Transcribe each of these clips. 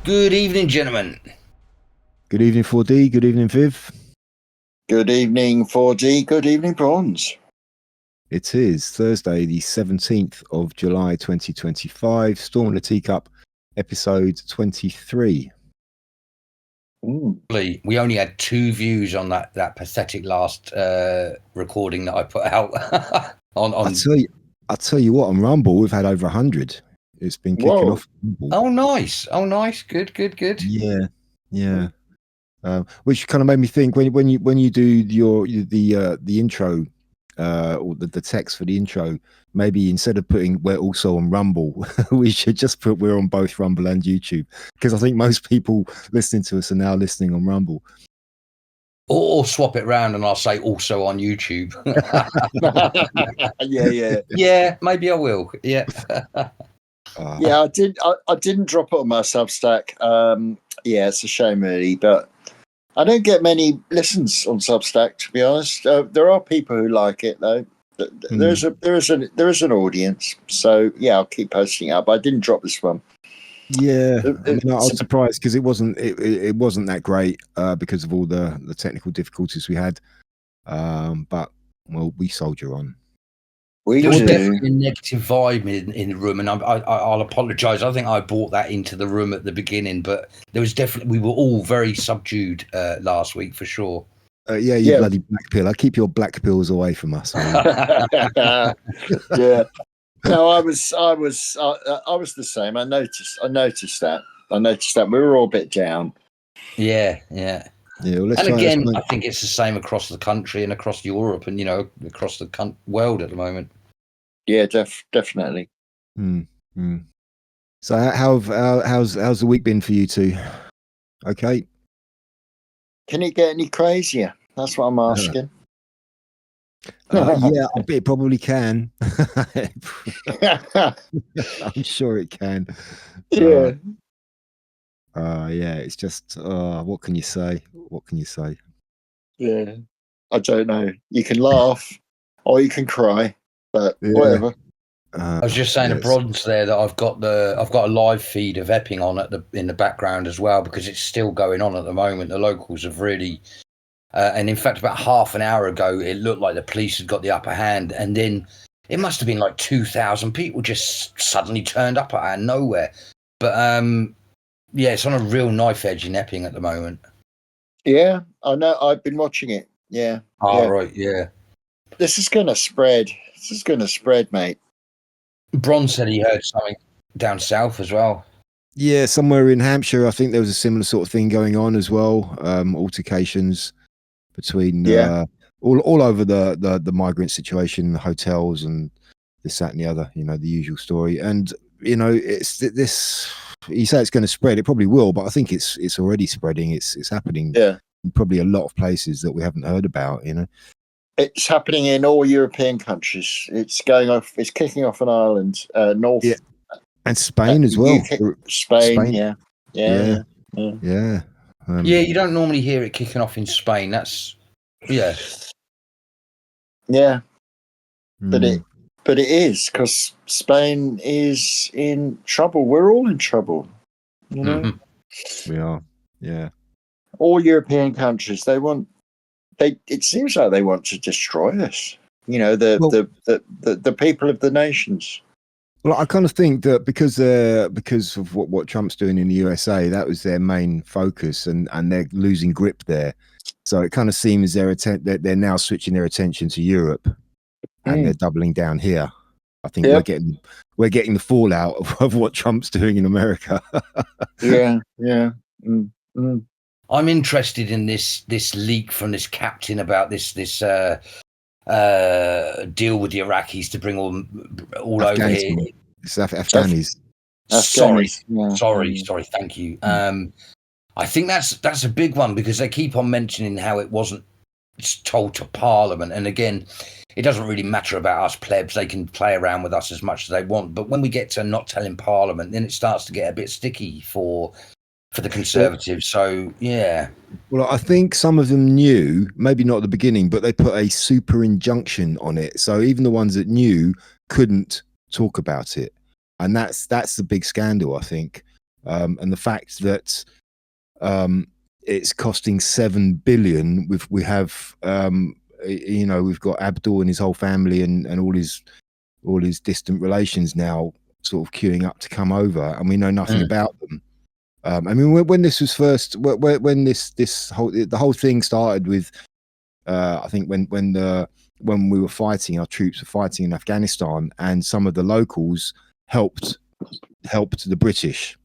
Good evening, gentlemen. Good evening, 4D. Good evening, Viv. Good evening, 4D. Good evening, Bronze. It is Thursday, the 17th of July, 2025. Storm in the Teacup, episode 23. We only had 2 views on that pathetic last recording that I put out. I'll tell you what, on Rumble, we've had over 100. It's been kicking off. Oh, nice. Good. Yeah. Which kind of made me think when you do the intro or the text for the intro, maybe instead of putting we're also on Rumble, we should just put we're on both Rumble and YouTube, because I think most people listening to us are now listening on Rumble. Or swap it around and I'll say also on YouTube. Yeah, maybe I will. Yeah. Yeah, I didn't drop it on my Substack. Yeah, it's a shame really, but I don't get many listens on Substack, to be honest. There are people who like it though. There is an audience, so yeah, I'll keep posting it up. But I didn't drop this one. Yeah, I was surprised because it wasn't that great because of all the technical difficulties we had. But well, we soldier on. There was definitely a negative vibe in the room, and I'll apologise. I think I brought that into the room at the beginning, but there was definitely, we were all very subdued last week for sure. Yeah, bloody black pill. I keep your black pills away from us. Yeah. No, I was the same. I noticed that. We were all a bit down. Yeah. Well, and again, I think it's the same across the country and across Europe and across the world at the moment. Yeah, definitely. So how's the week been for you two? Okay. Can it get any crazier? That's what I'm asking. Yeah, I bet it probably can. I'm sure it can. Yeah. Yeah, it's just what can you say? Yeah, I don't know. You can laugh or you can cry, but whatever. I was just saying to Bronze there that I've got a live feed of Epping on in the background as well, because it's still going on at the moment. The locals have really, and in fact, about half an hour ago, it looked like the police had got the upper hand, and then it must have been like 2,000 people just suddenly turned up out of nowhere. But yeah, it's on a real knife edge in Epping at the moment. Yeah, I know. I've been watching it. Yeah. Right. Yeah. This is going to spread. Mate. Bronze said he heard something down south as well. Yeah, somewhere in Hampshire, I think there was a similar sort of thing going on as well. Altercations between all over the migrant situation, the hotels and this, that, and the other. The usual story. And it's this. You say it's going to spread. It probably will, but I think it's already spreading. It's happening. Yeah, in probably a lot of places that we haven't heard about. It's happening in all European countries. It's going off. It's kicking off in Ireland, North, and Spain as well. UK, Spain. Yeah. Yeah. You don't normally hear it kicking off in Spain. That's yeah. But it is, because Spain is in trouble. We're all in trouble. We are. Yeah. All European countries, it seems like they want to destroy us. The people of the nations. Well, I kind of think that because of what Trump's doing in the USA, that was their main focus, and they're losing grip there. So it kind of seems they're now switching their attention to Europe, and they're doubling down here. I think we're getting the fallout of what Trump's doing in America. Yeah. I'm interested in this leak from this captain about this deal with the Iraqis to bring all over here. It's Afghanis. Sorry. Thank you. I think that's a big one, because they keep on mentioning how it wasn't told to Parliament, and again, it doesn't really matter about us plebs. They can play around with us as much as they want, but when we get to not telling Parliament, then it starts to get a bit sticky for the Conservatives. So yeah. Well, I think some of them knew, maybe not at the beginning, but they put a super injunction on it. So even the ones that knew couldn't talk about it. And that's the big scandal, I think. and the fact that it's costing 7 billion. We have we've got Abdul and his whole family and all his distant relations now sort of queuing up to come over, and we know nothing about them. I mean, when this was first, when the whole thing started with, I think when we were fighting, our troops were fighting in Afghanistan, and some of the locals helped the British,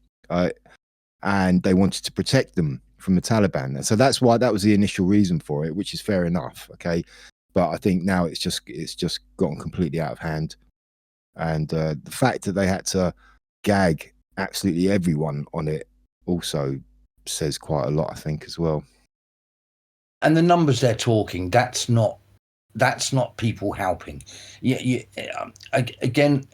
and they wanted to protect them from the Taliban. So that was the initial reason for it, which is fair enough. Okay, but I think now it's just gotten completely out of hand, and the fact that they had to gag absolutely everyone on it also says quite a lot, I think, as well. And the numbers they're talking, that's not people helping. Again,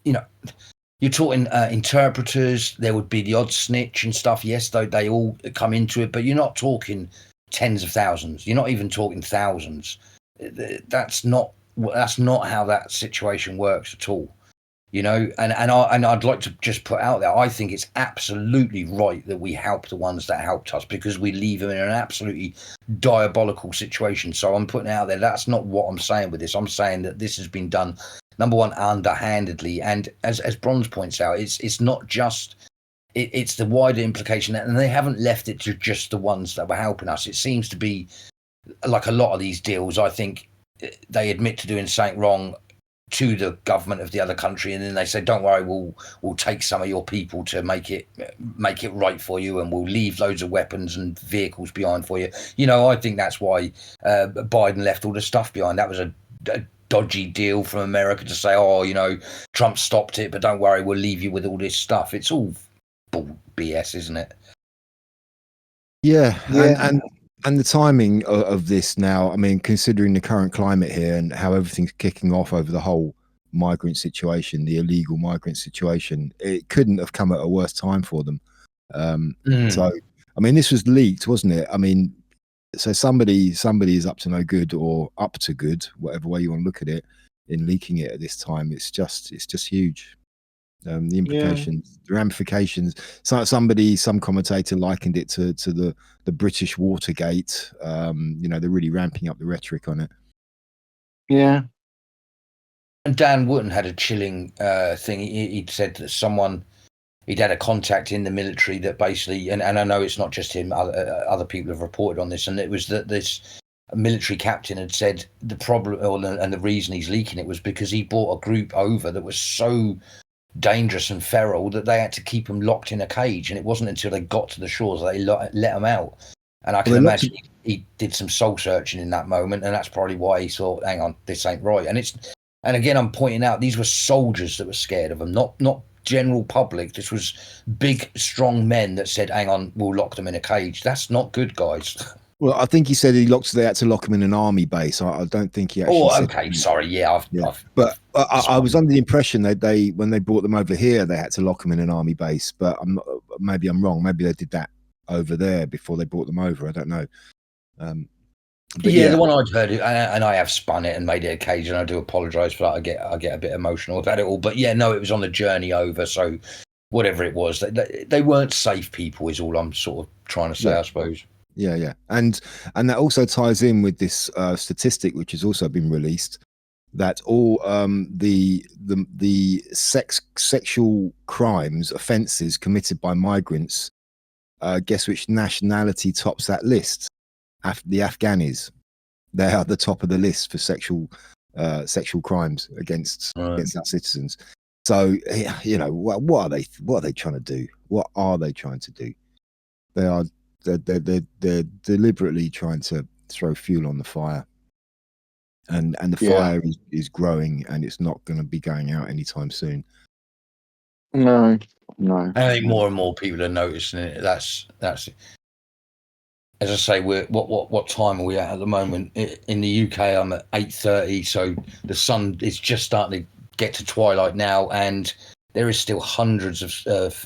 you're talking interpreters. There would be the odd snitch and stuff. Yes, though they all come into it, but you're not talking tens of thousands. You're not even talking thousands. That's not how that situation works at all. And I'd like to just put out there, I think it's absolutely right that we help the ones that helped us, because we leave them in an absolutely diabolical situation. So I'm putting it out there, that's not what I'm saying with this. I'm saying that this has been done, number one, underhandedly, and as Bronze points out, it's not just it's the wider implication, and they haven't left it to just the ones that were helping us. It seems to be like a lot of these deals, I think they admit to doing something wrong to the government of the other country, and then they say, don't worry, we'll take some of your people to make it right for you, and we'll leave loads of weapons and vehicles behind for you. I think that's why Biden left all the stuff behind. That was a dodgy deal from America to say, Trump stopped it, but don't worry, we'll leave you with all this stuff. It's all bull BS, isn't it? Yeah. And the timing of this now, I mean, considering the current climate here and how everything's kicking off over the whole migrant situation, the illegal migrant situation, it couldn't have come at a worse time for them. So, I mean, this was leaked, wasn't it? I mean, so somebody is up to no good, or up to good, whatever way you want to look at it, in leaking it at this time. It's just huge. The implications, the ramifications. Some commentator likened it to the British Watergate. They're really ramping up the rhetoric on it. Yeah. And Dan Wootton had a chilling thing. He'd said that he'd had a contact in the military that basically, and I know it's not just him, other people have reported on this, and it was that this military captain had said the problem, and the reason he's leaking it was because he brought a group over that was so dangerous and feral that they had to keep them locked in a cage, and it wasn't until they got to the shores that they let them out. And I can imagine he did some soul searching in that moment, and that's probably why he thought, hang on, this ain't right. And again, I'm pointing out, these were soldiers that were scared of them, not general public. This was big, strong men that said, hang on, we'll lock them in a cage. That's not good, guys. Well, I think he said they had to lock him in an army base. I don't think he actually said. Okay, sorry, yeah. But I was under the impression that when they brought them over here, they had to lock them in an army base. But maybe I'm wrong. Maybe they did that over there before they brought them over. I don't know. The one I'd heard, and I have spun it and made it a cage, and I do apologise for that. I get a bit emotional about it all. But yeah, no, it was on the journey over. So whatever it was, they weren't safe people, is all I'm sort of trying to say, I suppose. Yeah, and that also ties in with this statistic, which has also been released, that all the sexual crimes, offences committed by migrants, guess which nationality tops that list? The Afghanis. They are at the top of the list for sexual crimes against our citizens. So what are they trying to do? What are they trying to do? They're deliberately trying to throw fuel on the fire, and the fire is growing, and it's not going to be going out anytime soon. No. I think more and more people are noticing it. That's as I say. What time are we at the moment in the UK? I'm at 8:30, so the sun is just starting to get to twilight now, and there is still hundreds of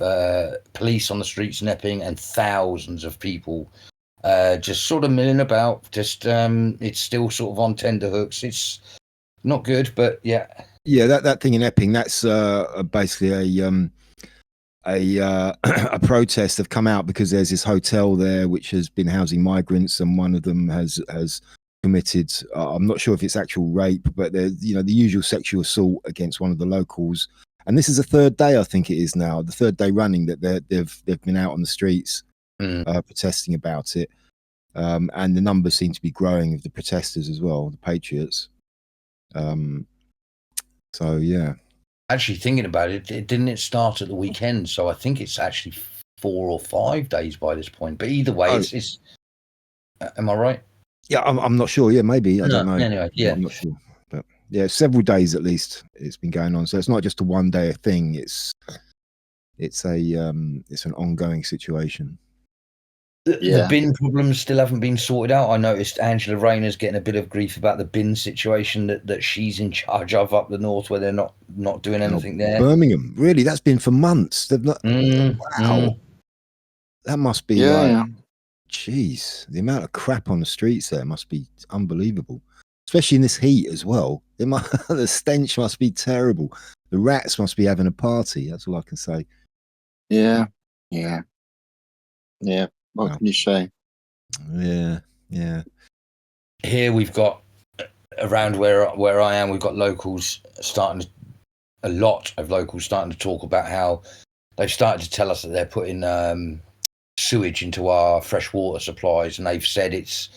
police on the streets in Epping, and thousands of people just sort of milling about. Just it's still sort of on tenterhooks. It's not good, but yeah. Yeah, that thing in Epping, that's basically a protest have come out because there's this hotel there which has been housing migrants, and one of them has committed. I'm not sure if it's actual rape, but there's the usual sexual assault against one of the locals. And this is the third day, I think it is now, the third day running that they've been out on the streets protesting about it. And the numbers seem to be growing of the protesters as well, the patriots. So yeah. Actually, thinking about it, didn't it start at the weekend? So I think it's actually 4 or 5 days by this point. But either way, it's am I right? Yeah, I'm not sure. Yeah, maybe. I don't know. Anyway, yeah. I'm not sure. But yeah, several days at least it's been going on. So it's not just a one day thing. It's an ongoing situation. The bin problems still haven't been sorted out. I noticed Angela Rayner's getting a bit of grief about the bin situation that she's in charge of up the north, where they're not doing anything there. Birmingham, really? That's been for months. They've not. Wow, that must be jeez, the amount of crap on the streets there must be unbelievable, especially in this heat as well. The stench must be terrible. The rats must be having a party. That's all I can say. Yeah. What can you say? Yeah. Here we've got, around where I am, we've got a lot of locals starting to talk about how they've started to tell us that they're putting sewage into our fresh water supplies, and they've said it's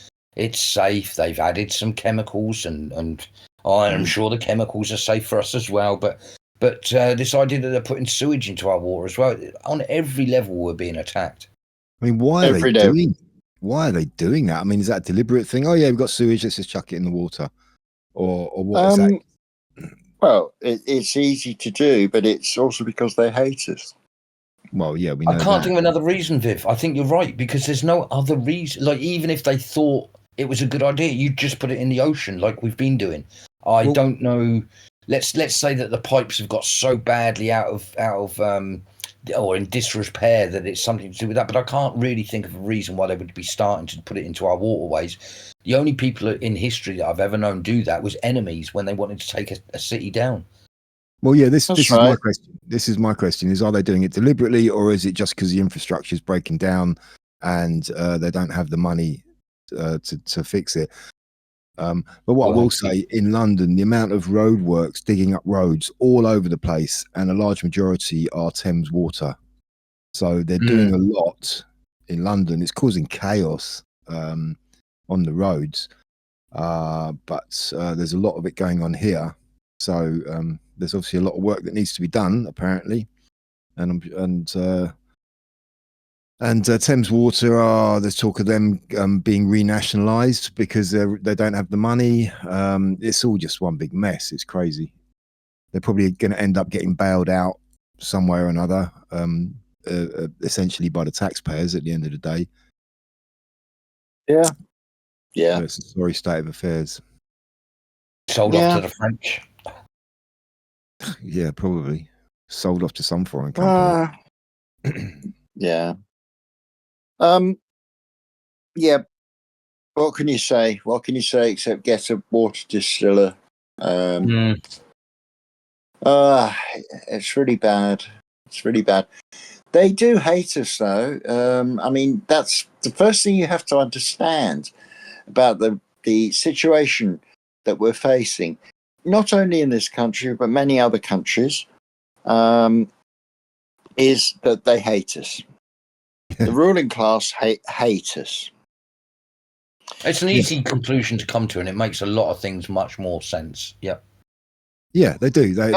safe. They've added some chemicals, and I'm sure the chemicals are safe for us as well. But this idea that they're putting sewage into our water as well, on every level we're being attacked. I mean, why are they doing that? I mean, is that a deliberate thing? Oh yeah, we've got sewage, let's just chuck it in the water, or what is that? Well, it's easy to do, but it's also because they hate us. Well, yeah, we know. I can't think of another reason, Viv. I think you're right, because there's no other reason. Like, even if they thought it was a good idea, you'd just put it in the ocean like we've been doing. I don't know. Let's say that the pipes have got so badly out of or in disrepair that it's something to do with that. But I can't really think of a reason why they would be starting to put it into our waterways. The only people in history that I've ever known do that was enemies when they wanted to take a city down. Well, yeah, this is my question. This is my question: are they doing it deliberately, or is it just because the infrastructure is breaking down and they don't have the money to fix it? But what I will say, in London, the amount of roadworks, digging up roads all over the place, and a large majority are Thames Water. So they're doing a lot in London. It's causing chaos on the roads, but there's a lot of it going on here. So there's obviously a lot of work that needs to be done, apparently, and Thames Water there's talk of them being renationalised because they don't have the money. It's all just one big mess. It's crazy. They're probably going to end up getting bailed out somewhere or another, essentially by the taxpayers at the end of the day. Yeah. So it's a sorry state of affairs. Sold off to the French. Yeah, probably sold off to some foreign company. Yeah. Yeah. What can you say? What can you say except get a water distiller? It's really bad. It's really bad. They do hate us, though. I mean, that's the first thing you have to understand about the situation that we're facing, not only in this country, but many other countries, is that they hate us. The ruling class hate us. It's an easy conclusion to come to, and it makes a lot of things much more sense. Yeah. Yeah, they do. They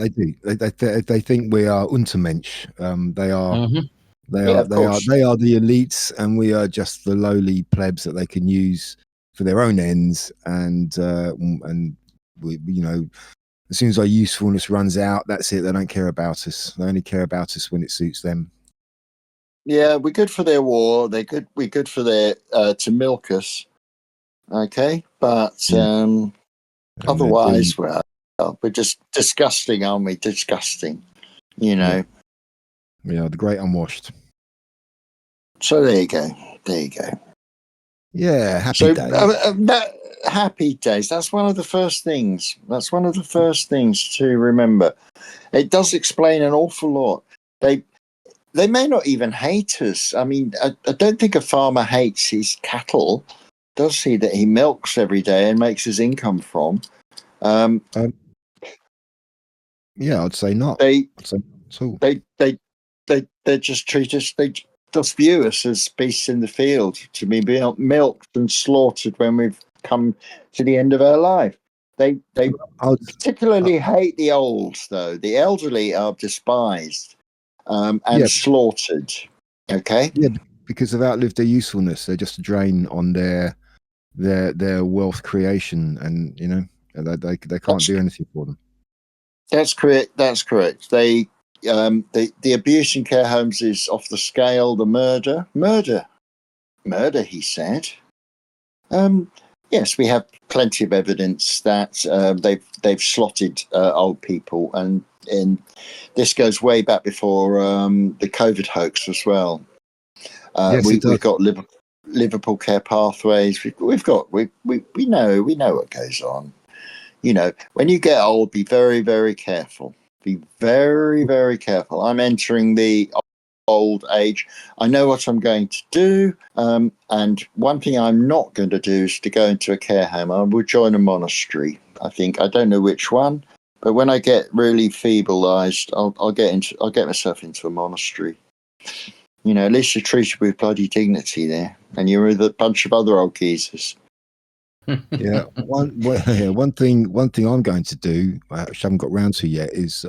do. They think we are Untermensch. They are. They are the elites, and we are just the lowly plebs that they can use for their own ends. And we, as soon as our usefulness runs out, that's it. They don't care about us. They only care about us when it suits them. Yeah, we're good for their war. We're good for their to milk us. Okay, but otherwise, we're just disgusting, aren't we? Disgusting, Yeah, the great unwashed. So there you go. Yeah, happy days. Happy days. That's one of the first things. To remember. It does explain an awful lot. they may not even hate us. I mean, I don't think a farmer hates his cattle, does he? That he milks every day and makes his income from. Yeah, I'd say not. They I'd say not at all. they just treat us. They just view us as beasts in the field to be milked and slaughtered when we've come to the end of our life. They particularly hate the old, though. The elderly are despised and slaughtered. Okay. Yeah, because they've outlived their usefulness. They're just a drain on their wealth creation, and they can't do anything for them. That's correct. That's correct. The abuse in care homes is off the scale. The murder. He said. Yes, we have plenty of evidence that they've slotted old people, and this goes way back before the COVID hoax as well. Yes, we've got Liverpool Care Pathways. We know what goes on. When you get old, be very, very careful. Be very, very careful. I'm entering the old age. I know what I'm going to do. And one thing I'm not going to do is to go into a care home. I will join a monastery. I don't know which one, but when I get really feeble-ized, I'll get myself into a monastery. At least you're treated with bloody dignity there, and you're with a bunch of other old geezers. Yeah, one thing I'm going to do, which I haven't got round to yet, is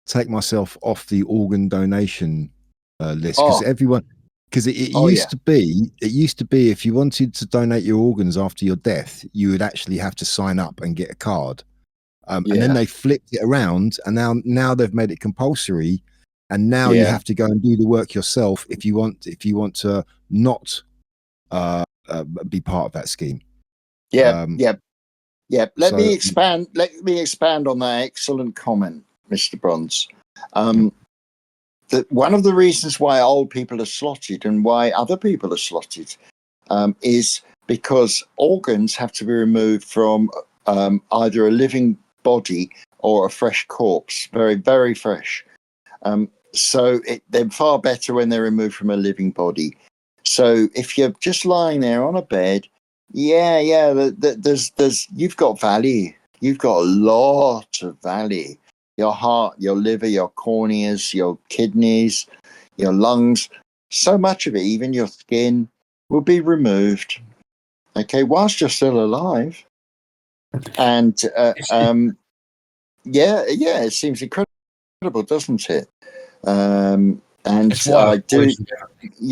take myself off the organ donation list, because it used to be if you wanted to donate your organs after your death, you would actually have to sign up and get a card, and then they flipped it around, and now they've made it compulsory, and now you have to go and do the work yourself if you want to not be part of that scheme. Let me expand on that excellent comment, Mr. Bronze. That one of the reasons why old people are slotted and why other people are slotted is because organs have to be removed from either a living body or a fresh corpse, very, very fresh. So they're far better when they're removed from a living body. So if you're just lying there on a bed, there's you've got value. You've got a lot of value. Your heart, your liver, your corneas, your kidneys, your lungs, so much of it, even your skin, will be removed. Okay, whilst you're still alive. And it seems incredible, doesn't it? And I do,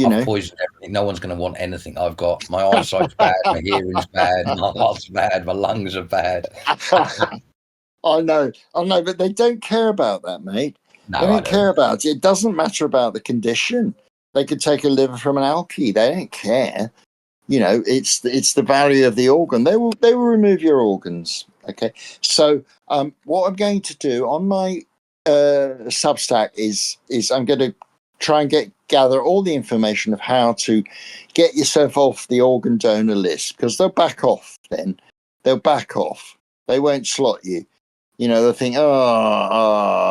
I've poisoned everything. No one's going to want anything I've got. My eyesight's bad, my hearing's bad, my heart's bad, my lungs are bad. I know, but they don't care about that, mate. No, they don't care about it. It doesn't matter about the condition. They could take a liver from an alky. They don't care. It's the value of the organ. They will remove your organs. Okay. So what I'm going to do on my Substack is I'm going to try and gather all the information of how to get yourself off the organ donor list, because they'll back off then. They'll back off. They won't slot you. They'll think,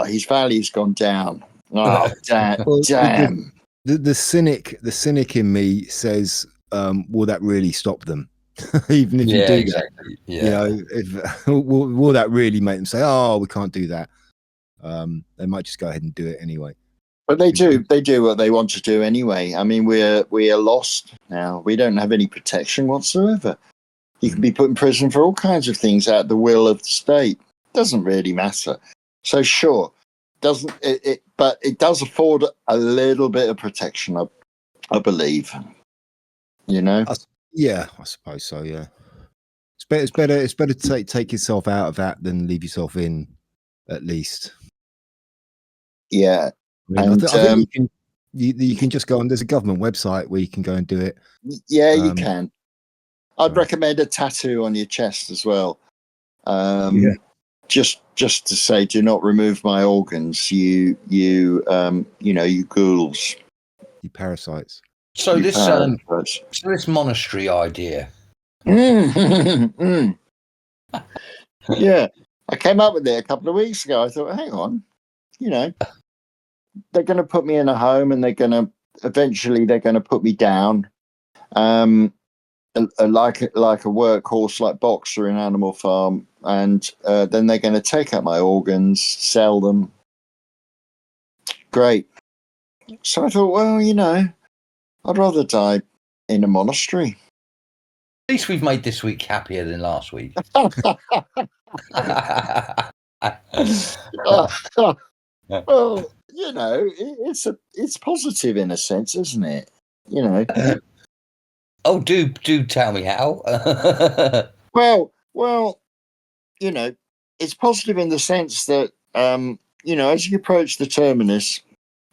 his value's gone down. Oh, damn. The cynic in me says, will that really stop them? Even if you do exactly. will that really make them say, oh, we can't do that? They might just go ahead and do it anyway. But they do what they want to do anyway. I mean, we are lost now. We don't have any protection whatsoever. You can be put in prison for all kinds of things at the will of the state. Doesn't really matter. So sure, doesn't it? But it does afford a little bit of protection, I believe. Yeah, I suppose so. Yeah, it's better to take yourself out of that than leave yourself in, at least. Yeah, I think you can just go on. There's a government website where you can go and do it. Yeah, you can. I'd recommend a tattoo on your chest as well. Just to say, do not remove my organs, you ghouls, you parasites. So this monastery idea. Yeah, I came up with it a couple of weeks ago. I thought, hang on, to put me in a home, and eventually they're going to put me down, like a workhorse, like Boxer in Animal Farm, and then they're going to take out my organs, sell them. Great. So I thought, well, I'd rather die in a monastery. At least we've made this week happier than last week. Well, it's positive in a sense, isn't it? Oh, do tell me how. Well, it's positive in the sense that as you approach the terminus,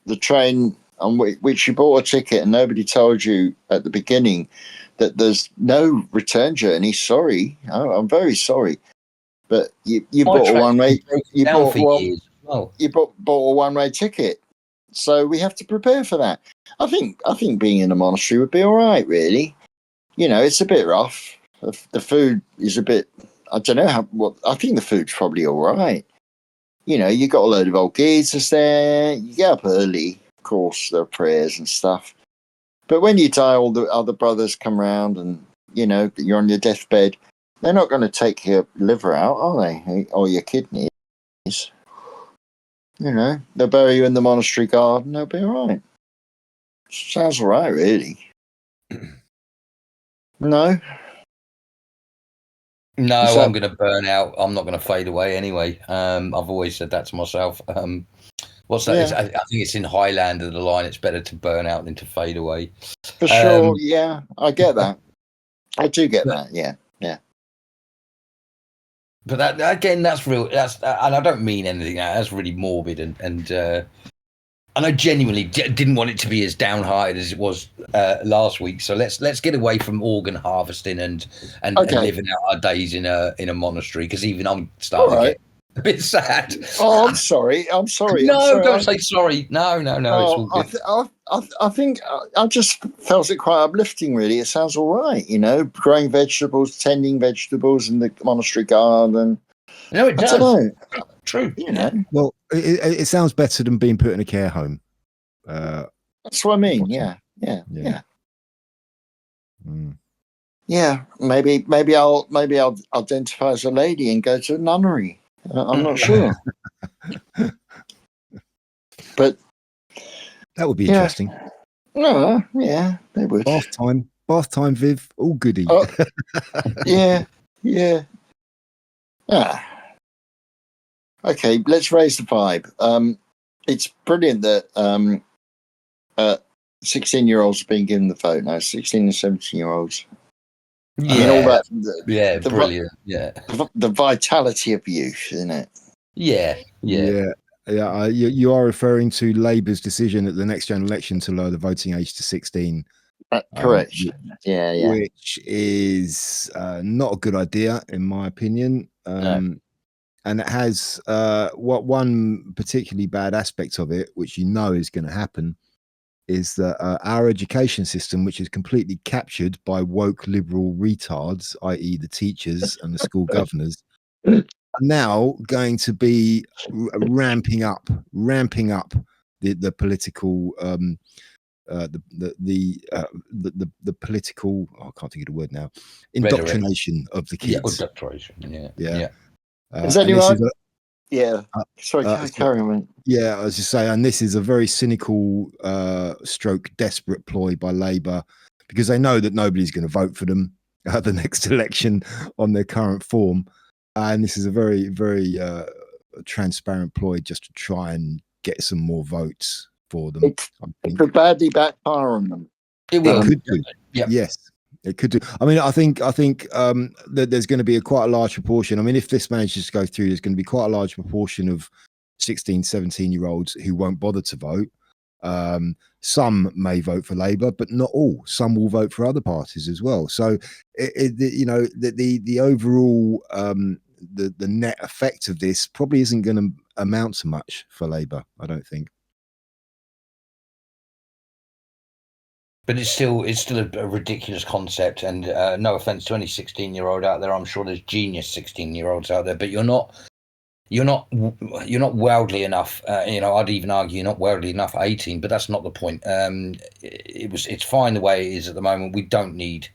the train on which you bought a ticket and nobody told you at the beginning that there's no return journey. Sorry, I'm very sorry, but you bought a one-way. You bought one. Well. You bought a one-way ticket, so we have to prepare for that. I think being in a monastery would be all right, really. It's a bit rough. The food is a bit. I don't know I think the food's probably all right. You got a load of old geezers there. You get up early, of course. There are prayers and stuff. But when you die, all the other brothers come round, and you're on your deathbed. They're not going to take your liver out, are they? Or your kidneys. They'll bury you in the monastery garden. They'll be all right. Sounds all right, really. No. No, I'm going to burn out. I'm not going to fade away anyway. I've always said that to myself. What's that? Yeah. I think it's in Highlander, the line, it's better to burn out than to fade away. For sure, yeah. I get that. I do get that, yeah. But that again, that's real. And I don't mean anything. That's really morbid, and I genuinely didn't want it to be as downhearted as it was last week. So let's get away from organ harvesting and living out our days in a monastery, because even I'm starting to get a bit sad. Oh, I'm sorry. No, don't say sorry. No. It's all good. I think I just felt it quite uplifting, really. It sounds all right, growing vegetables, tending vegetables in the monastery garden. No, it does. I don't know. True. Well, it sounds better than being put in a care home. That's what I mean. Yeah. Mm. Yeah, maybe I'll identify as a lady and go to a nunnery. I'm not sure, but that would be interesting. No, yeah, they would. Bath time, Viv, all goody. Oh, yeah. Okay, let's raise the vibe. It's brilliant that 16-year-olds are being given the vote now. 16 and 17-year-olds. Yeah, I mean, all that. Brilliant. Yeah, the vitality of youth, isn't it? Yeah. You are referring to Labour's decision at the next general election to lower the voting age to 16. Correct. Yeah. Which is not a good idea, in my opinion. No. And it has one particularly bad aspect of it, which is going to happen, is that our education system, which is completely captured by woke liberal retards, i.e. the teachers and the school governors, are now going to be ramping up the political the political, I can't think of the word now, indoctrination of the kids. Indoctrination. Yeah. Is anyone? Sorry, carry on. Yeah, I was just saying, and this is a very cynical stroke desperate ploy by Labour, because they know that nobody's going to vote for them at the next election on their current form, and this is a very, very transparent ploy just to try and get some more votes for them. It could badly backfire on them. It will. It could do. Yeah. Yes. It could do. I mean, I think that there's going to be quite a large proportion. I mean, if this manages to go through, there's going to be quite a large proportion of 16, 17-year-olds who won't bother to vote. Some may vote for Labour, but not all. Some will vote for other parties as well. So, the overall the net effect of this probably isn't going to amount to much for Labour, I don't think. But it's still a ridiculous concept, and no offense to any 16-year-old out there, I'm sure there's genius 16-year-olds out there, but you're not you're not worldly enough. I'd even argue you're not worldly enough at 18, but that's not the point. It's fine the way it is at the moment. We don't need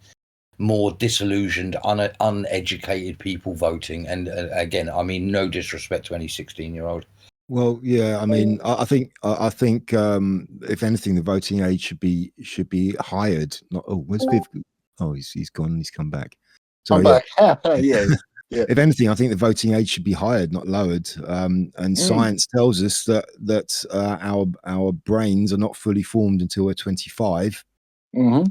more disillusioned, uneducated people voting. And again, I mean, no disrespect to any 16-year-old. Well, yeah, I mean, I think if anything, the voting age should be hired. Not where's Viv? Oh, he's gone. He's come back. I'm back. Yeah. If anything, I think the voting age should be higher, not lowered. And science tells us that our brains are not fully formed until we're 25. Mm-hmm.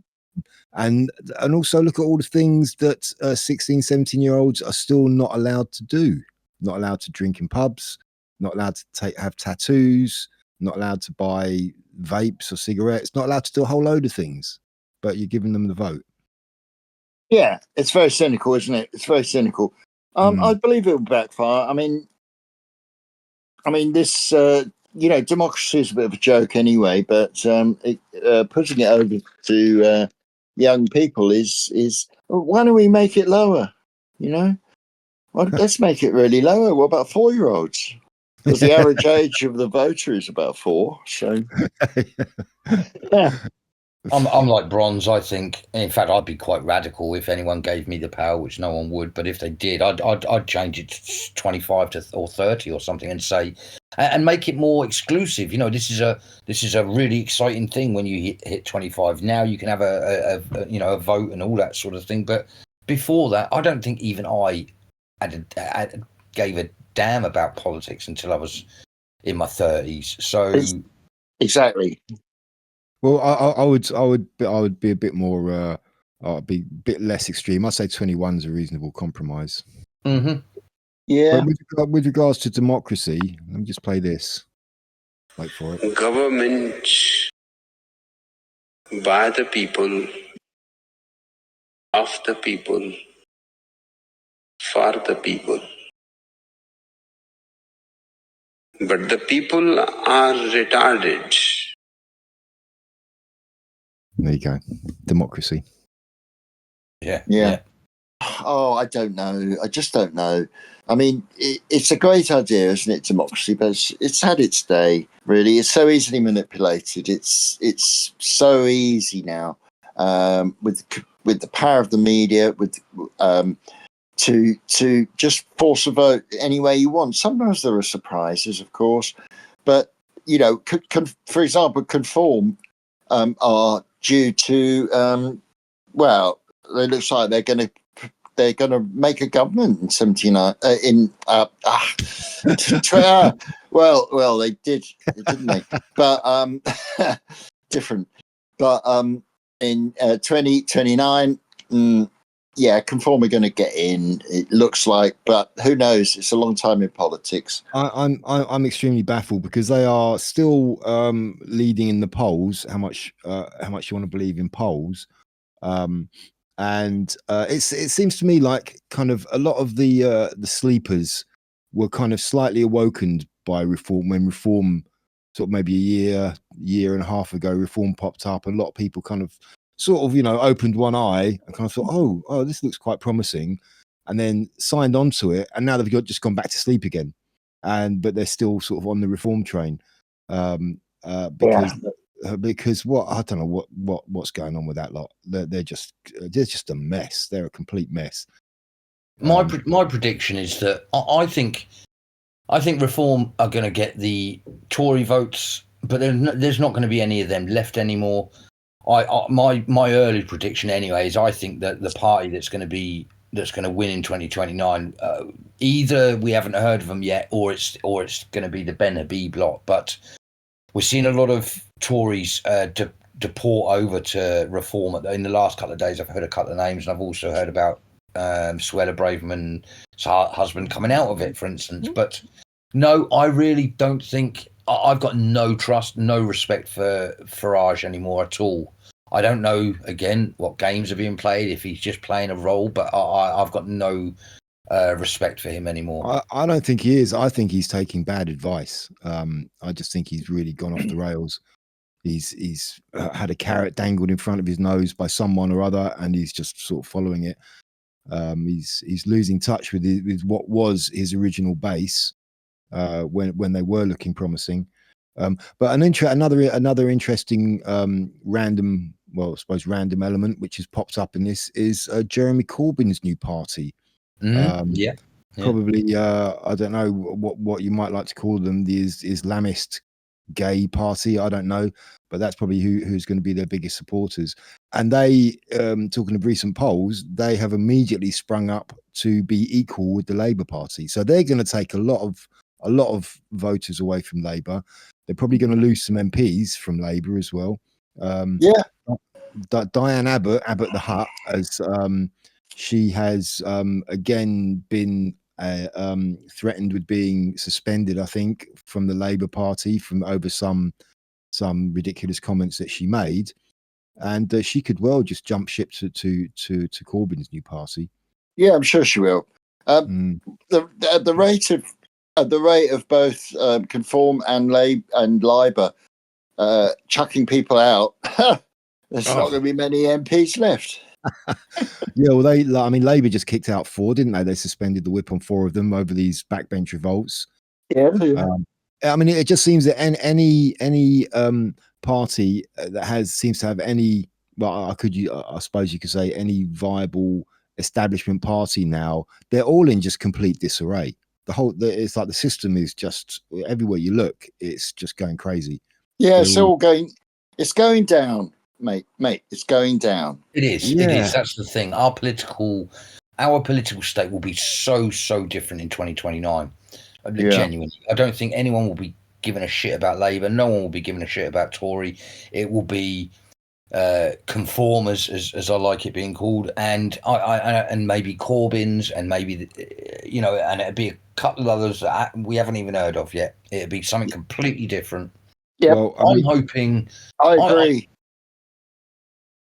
And also look at all the things that 16, 17-year-olds are still not allowed to do. Not allowed to drink in pubs, not allowed to have tattoos, not allowed to buy vapes or cigarettes, not allowed to do a whole load of things, but you're giving them the vote. Yeah, it's very cynical, isn't it? It's very cynical. I believe it will backfire. I mean, this, democracy is a bit of a joke anyway, but putting it over to young people is why don't we make it lower? Well, let's make it really lower. What about 4-year-olds? Because the average age of the voter is about 4. So, yeah. I'm like Bronze. I think, in fact, I'd be quite radical if anyone gave me the power, which no one would. But if they did, I'd change it to 25 or 30 or something, and say, and make it more exclusive. This is a really exciting thing when you hit 25. Now you can have a vote and all that sort of thing. But before that, I don't think even I gave a damn about politics until I was in my 30s. So exactly. Well, I would be a bit more. I'd be a bit less extreme. I'd say 21 is a reasonable compromise. Mm-hmm. Yeah. But with regards to democracy, let me just play this. Wait for it. Government by the people, of the people, for the people. But the people are retarded. There you go. Democracy. Yeah. Oh, I don't know. I just don't know. I mean, it's a great idea, isn't it, democracy? But it's had its day, really. It's so easily manipulated. It's so easy now with the power of the media, to just force a vote any way you want. Sometimes there are surprises, of course, but for example, conform are due to it looks like they're going to make a government in 79 well they did, didn't they? But different. But in 2029, Conform are going to get in, it looks like, but who knows? It's a long time in politics. I'm extremely baffled because they are still leading in the polls. How much you want to believe in polls? And it seems to me like kind of a lot of the sleepers were kind of slightly awakened by reform when reform sort of maybe a year and a half ago reform popped up. A lot of people kind of sort of opened one eye and kind of thought, oh, this looks quite promising, and then signed on to it, and now they've just gone back to sleep again, but they're still sort of on the reform train because what I don't know what's going on with that lot. They're just a mess. They're a complete mess. My prediction is that I think Reform are going to get the Tory votes, but there's not going to be any of them left anymore. My early prediction, anyway, is I think that the party that's going to win in 2029, either we haven't heard of them yet, or it's going to be the Ben Habib lot. But we're seeing a lot of Tories deport over to Reform in the last couple of days. I've heard a couple of names, and I've also heard about Suella Braverman's husband coming out of it, for instance. But no, I really don't think. I've got no trust, no respect for Farage anymore at all. I don't know, again, what games are being played, if he's just playing a role, but I've got no respect for him anymore. I don't think he is. I think he's taking bad advice. I just think he's really gone off the rails. He's had a carrot dangled in front of his nose by someone or other, and he's just sort of following it. He's losing touch with what was his original base. when they were looking promising. But another interesting random element which has popped up in this is Jeremy Corbyn's new party. Probably I don't know what you might like to call them, the Islamist gay party, I don't know, but that's probably who's going to be their biggest supporters. And they, talking of recent polls, they have immediately sprung up to be equal with the Labour Party, so they're going to take a lot of voters away from Labour. They're probably going to lose some MPs from Labour as well. Diane Abbott the Hutt, as she has again been threatened with being suspended, I think, from the Labour Party from over some ridiculous comments that she made, and she could well just jump ship to Corbyn's new party. Yeah, I'm sure she will. The rate of both Conform and Labour chucking people out, there's not going to be many MPs left. Yeah, well, Labour just kicked out 4, didn't they? They suspended the whip on 4 of them over these backbench revolts. Yeah. It just seems that any party that seems to have any, well, I suppose you could say any viable establishment party now, they're all in just complete disarray. It's like the system is just, everywhere you look, it's just going crazy. Yeah, it's going down, mate. It's going down. It is. Yeah. It is. That's the thing. Our political state will be so different in 2029. Genuinely, I don't think anyone will be giving a shit about Labour. No one will be giving a shit about Tory. It will be Conform, as I like it being called, and and maybe Corbyn's, and maybe and it'd be a couple of others that we haven't even heard of yet. It'd be something completely different. Yeah, well, I'm hoping. I agree.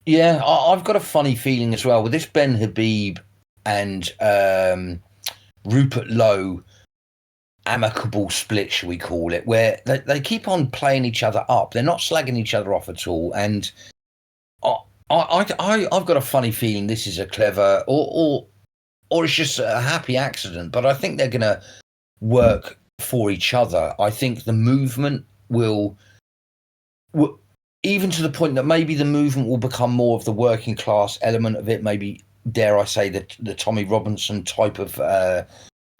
I've got a funny feeling as well with this Ben Habib and Rupert Lowe amicable split, shall we call it, where they keep on playing each other up. They're not slagging each other off at all, and I've got a funny feeling this is a clever or it's just a happy accident. But I think they're going to work for each other. I think the movement will even to the point that maybe the movement will become more of the working class element of it. Maybe, dare I say, the Tommy Robinson type of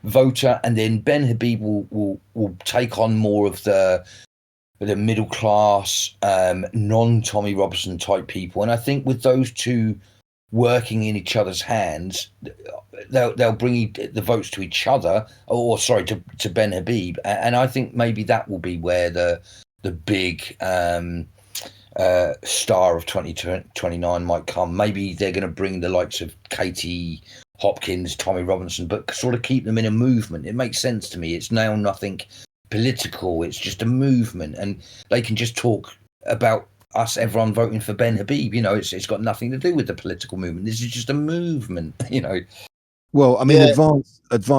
voter, and then Ben Habib will take on more of the middle class, non-Tommy Robinson type people. And I think with those two working in each other's hands, they'll bring the votes to each other, to Ben Habib. And I think maybe that will be where the big star of 2029 might come. Maybe they're going to bring the likes of Katie Hopkins, Tommy Robinson, but sort of keep them in a movement. It makes sense to me. It's now nothing political. It's just a movement, and they can just talk about everyone voting for Ben Habib. It's got nothing to do with the political movement. This is just a movement. Well, I mean,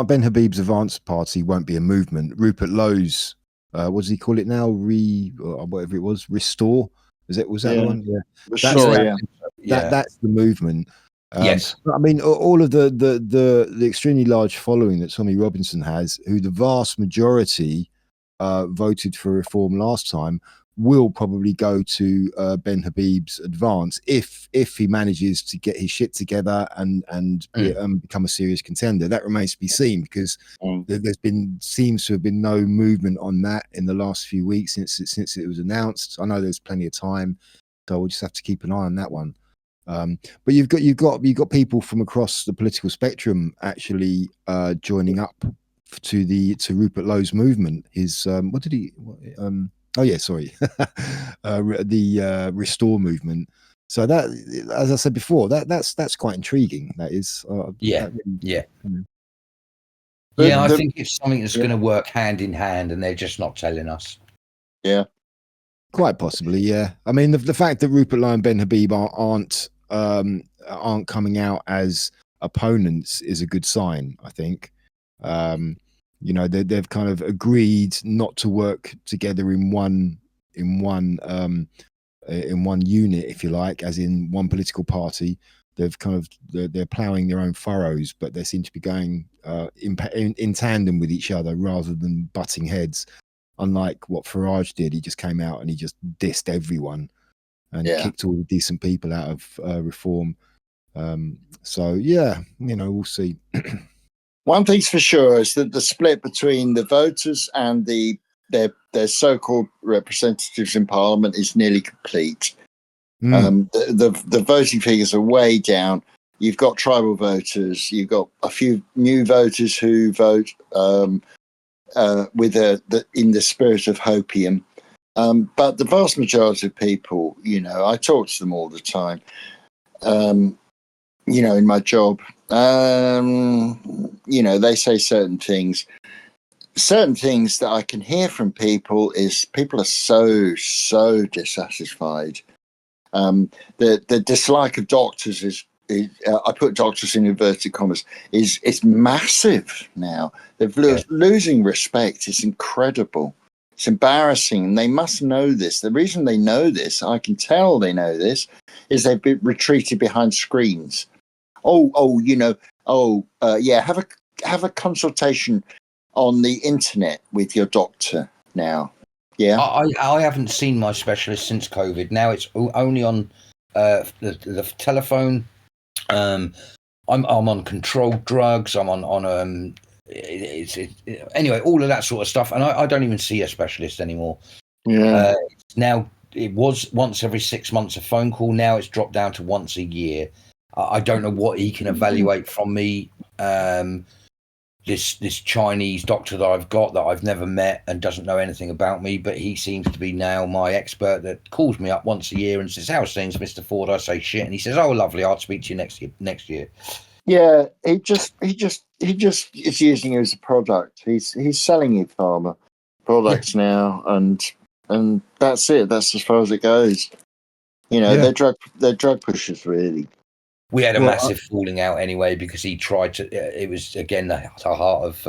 Ben Habib's Advance Party won't be a movement. Rupert Lowe's, what does he call it now? Whatever it was, Restore. Was that the one? Yeah, Restore. That's the movement. Yes, I mean, all of the extremely large following that Tommy Robinson has, who the vast majority voted for reform last time, will probably go to Ben Habib's Advance if he manages to get his shit together and become a serious contender. That remains to be seen, because seems to have been no movement on that in the last few weeks since it was announced. I know there's plenty of time, so we'll just have to keep an eye on that one. But you've got people from across the political spectrum actually joining up to Rupert Lowe's movement. His the Restore movement. So that, as I said before, that's quite intriguing. That is, I think it's something that's going to work hand in hand, and they're just not telling us. Yeah, quite possibly. Yeah, I mean, the fact that Rupert Lowe and Ben Habib aren't coming out as opponents is a good sign, I think. They've kind of agreed not to work together in one unit, if you like, as in one political party, they've kind of they're ploughing their own furrows, but they seem to be going in tandem with each other rather than butting heads. Unlike what Farage did, he just came out and he just dissed everyone and kicked all the decent people out of Reform. So yeah, we'll see. One thing's for sure is that the split between the voters and their so-called representatives in Parliament is nearly complete. The voting figures are way down. You've got tribal voters. You've got a few new voters who vote with in the spirit of hopium. But the vast majority of people, I talk to them all the time. In my job, they say certain things. Certain things that I can hear from people is people are so dissatisfied. The dislike of doctors is I put doctors in inverted commas, it's massive now. They're losing respect. It's incredible. It's embarrassing, and they must know this. The reason they know this, I can tell they know this, is they've been retreated behind screens. Have a consultation on the internet with your doctor now. Yeah, I haven't seen my specialist since COVID. Now it's only on the telephone. I'm on controlled drugs. I'm on anyway, all of that sort of stuff, and I don't even see a specialist anymore. Now it was once every 6 months a phone call. Now it's dropped down to once a year. I don't know what he can evaluate from me. This Chinese doctor that I've got that I've never met and doesn't know anything about me, but he seems to be now my expert that calls me up once a year and says, "How's things, Mr. Ford?" I say shit, and he says, "Oh, lovely, I'll speak to you next year." Yeah, he just is using you as a product. He's selling you pharma products now, and that's it. That's as far as it goes. They're drug pushers, really. We had a massive falling out anyway because he tried to. It was again the heart of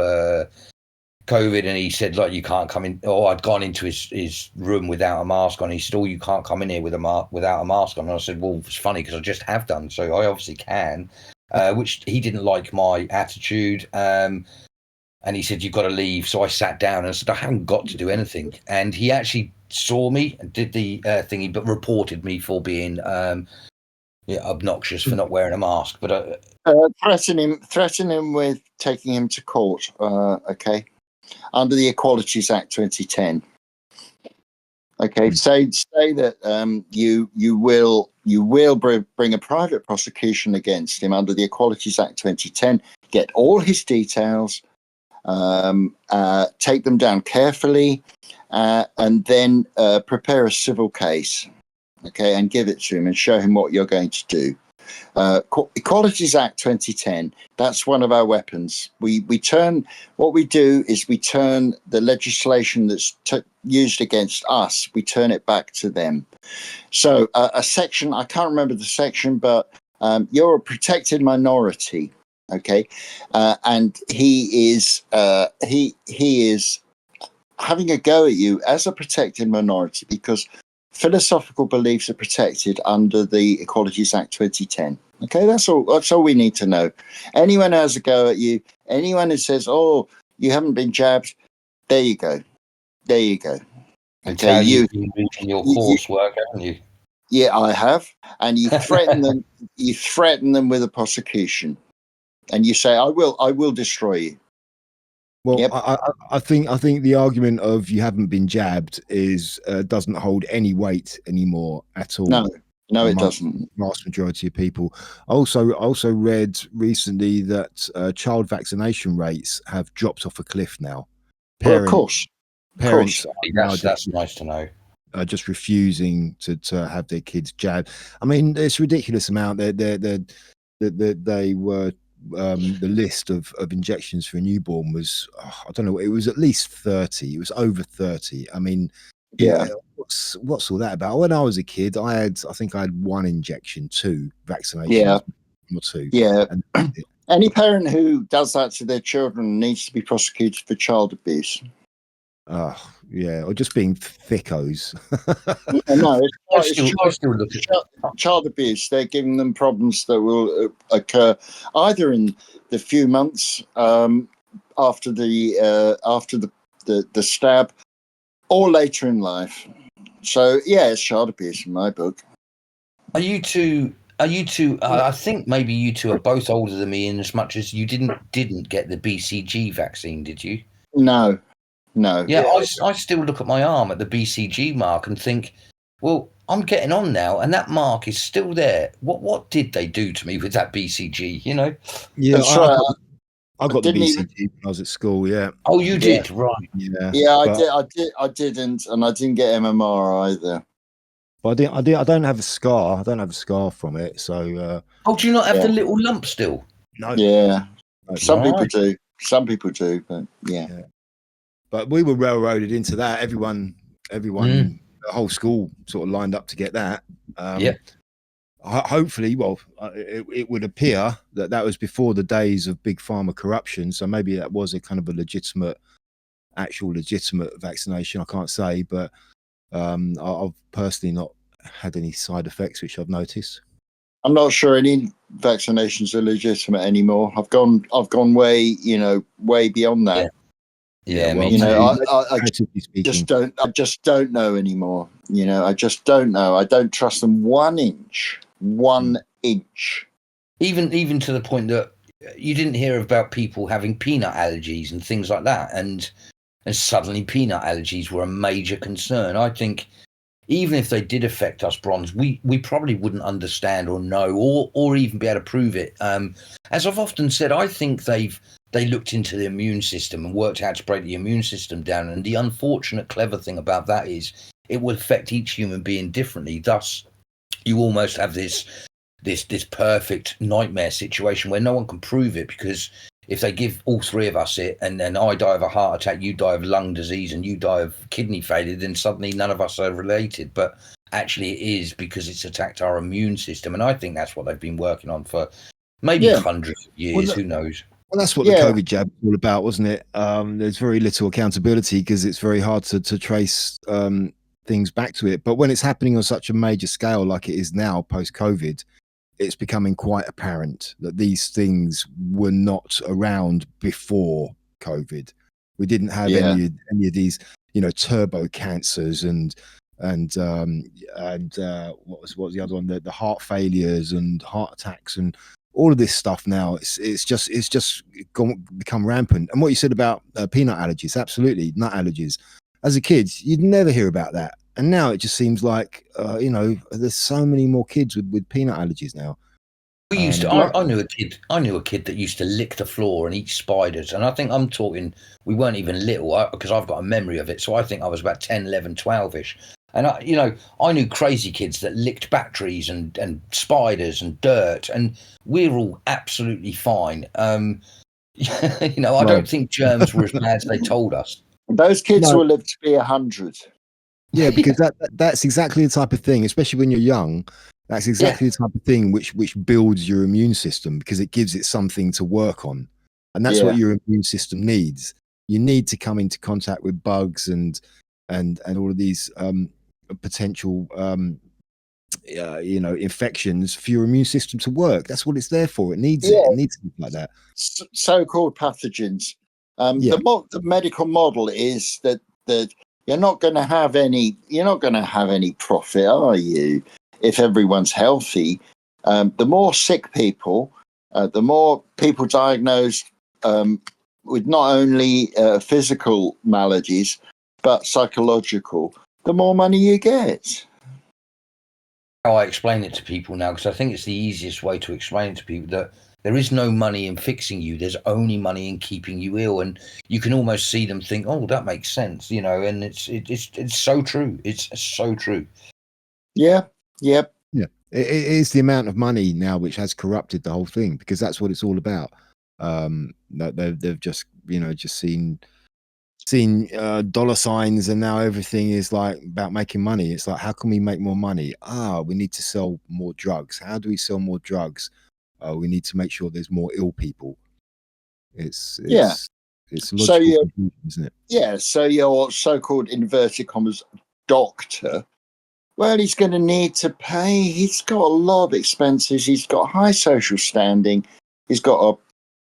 COVID, and he said, "Like, you can't come in." Or I'd gone into his room without a mask on. He said, "Oh, you can't come in here without a mask on." And I said, "Well, it's funny because I just have done, so I obviously can." Which he didn't like my attitude, and he said, "You've got to leave." So I sat down and I said, "I haven't got to do anything." And he actually saw me and did the thingy, but reported me for being obnoxious for not wearing a mask. But threaten him with taking him to court. Under the Equalities Act 2010. Okay, say that you will bring a private prosecution against him under the Equalities Act 2010. Get all his details, take them down carefully, and then prepare a civil case. Okay, and give it to him and show him what you're going to do. Equalities Act 2010. That's one of our weapons. We turn the legislation that's used against us. We turn it back to them. So a section, I can't remember the section, but you're a protected minority. Okay, and he is having a go at you as a protected minority because philosophical beliefs are protected under the Equalities Act 2010. Okay, that's all we need to know. Anyone who has a go at you, anyone who says, "Oh, you haven't been jabbed," there you go. Okay, you've been reading your coursework, haven't you? Yeah, I have. And you threaten them. You threaten them with a prosecution, and you say, "I will destroy you." Well, yep. I think the argument of you haven't been jabbed is doesn't hold any weight anymore at all. No, it doesn't. Vast majority of people. I also read recently that child vaccination rates have dropped off a cliff now. Of course. Parents. That's nice to know. Are just refusing to have their kids jabbed. I mean, it's a ridiculous amount. They were. The list of injections for a newborn was I don't know, it was at least 30. It was over 30. I mean, what's all that about? When I was a kid, I think I had one injection, 2 vaccinations, or 2. And any parent who does that to their children needs to be prosecuted for child abuse. Yeah, or just being thickos. No, I it's still look at child abuse. They're giving them problems that will occur either in the few months after the stab, or later in life. So yeah, it's child abuse in my book. Are you two? I think maybe you two are both older than me, in as much as you didn't get the BCG vaccine, did you? No. Yeah, I still look at my arm at the BCG mark and think, well, I'm getting on now, and that mark is still there. What did they do to me with that BCG? You know? Yeah, That's right. I got the didn't BCG when I was at school. Yeah. Oh, you did, right? Yeah. Yeah, but, I didn't, and I didn't get MMR either. But I don't have a scar. I don't have a scar from it. So. Oh, do you not have the little lump still? No. Yeah. No. Some people do. Some people do, but yeah. But we were railroaded into that. Everyone, the whole school sort of lined up to get that. Hopefully, well, it would appear that was before the days of big pharma corruption. So maybe that was a kind of a legitimate vaccination. I can't say, but I've personally not had any side effects which I've noticed. I'm not sure any vaccinations are legitimate anymore. I've gone way beyond that. Yeah, well, me too. I just don't know anymore. I just don't know. I don't trust them 1 inch. 1 inch. Even to the point that you didn't hear about people having peanut allergies and things like that, and suddenly peanut allergies were a major concern. I think even if they did affect us, Bronze, we probably wouldn't understand or know or even be able to prove it. As I've often said, I think they looked into the immune system and worked out to break the immune system down. And the unfortunate clever thing about that is it will affect each human being differently. Thus, you almost have this perfect nightmare situation where no one can prove it, because if they give all three of us it, and then I die of a heart attack, you die of lung disease, and you die of kidney failure, then suddenly none of us are related. But actually it is, because it's attacked our immune system. And I think that's what they've been working on for maybe hundreds of years. Who knows? Well, that's what the COVID jab was all about, wasn't it? There's very little accountability because it's very hard to trace things back to it. But when it's happening on such a major scale like it is now post-COVID, it's becoming quite apparent that these things were not around before COVID. We didn't have any of these, turbo cancers and what was the other one? The heart failures and heart attacks and all of this stuff. Now it's just become rampant. And what you said about peanut allergies, absolutely, nut allergies. As a kid, you'd never hear about that. And now it just seems like, there's so many more kids with peanut allergies now. We used to. I knew a kid that used to lick the floor and eat spiders. And I think I'm talking, we weren't even little, because I've got a memory of it. So I think I was about 10, 11, 12-ish. And I knew crazy kids that licked batteries and spiders and dirt, and we're all absolutely fine. I don't think germs were as bad as they told us. Those kids will live to be 100. Yeah, because that's exactly the type of thing, especially when you're young. That's exactly the type of thing which builds your immune system, because it gives it something to work on, and that's what your immune system needs. You need to come into contact with bugs and all of these potential infections for your immune system to work. That's what it's there for. It needs it. It needs something like that. So-called pathogens. The medical model is that you're not going to have any profit, are you, if everyone's healthy? The more sick people, the more people diagnosed with not only physical maladies but psychological, the more money you get. How I explain it to people now, because I think it's the easiest way to explain it to people, that there is no money in fixing you. There's only money in keeping you ill. And you can almost see them think, oh, that makes sense, and it's so true. It's so true. Yeah. Yep. Yeah. It is the amount of money now which has corrupted the whole thing, because that's what it's all about. They've just seen dollar signs, and now everything is like about making money. It's like, how can we make more money? We need to sell more drugs. How do we sell more drugs? We need to make sure there's more ill people. It's It's logical confusion, isn't it? Yeah. So your so-called inverted commas doctor, well, he's going to need to pay. He's got a lot of expenses. He's got high social standing. He's got a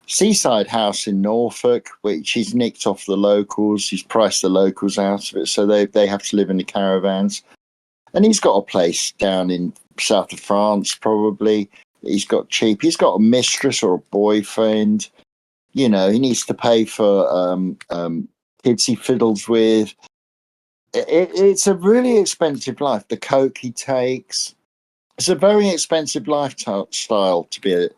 seaside house in Norfolk, which he's nicked off the locals. He's priced the locals out of it, so they have to live in the caravans. And he's got a place down in south of France, probably. He's got cheap. He's got a mistress or a boyfriend. You know, he needs to pay for kids he fiddles with. It's a really expensive life. The coke he takes. It's a very expensive lifestyle to be a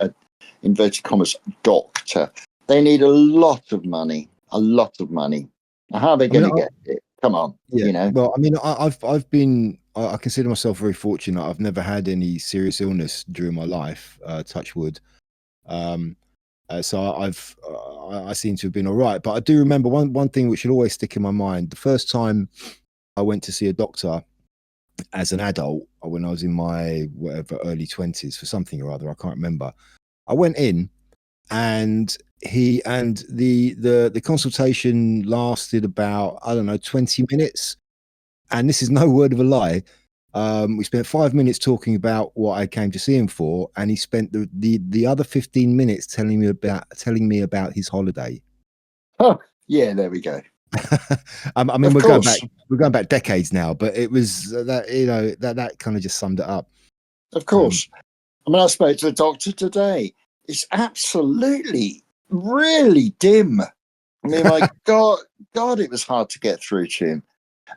inverted commas doctor. They need a lot of money. Now, how are they going to get it? Come on, you know. Well, I mean, I consider myself very fortunate. I've never had any serious illness during my life, touch wood. So I seem to have been all right. But I do remember one thing which should always stick in my mind. The first time I went to see a doctor as an adult, when I was in my early 20s for something or other, I can't remember. I went in, and the consultation lasted about, I don't know, 20 minutes. And this is no word of a lie. We spent 5 minutes talking about what I came to see him for, and he spent the other 15 minutes telling me about his holiday. Oh, yeah, there we go. I mean, we're going back decades now, but it was that kind of just summed it up. Of course. I mean, I spoke to a doctor today. It's absolutely really dim. I mean, my God, it was hard to get through to him.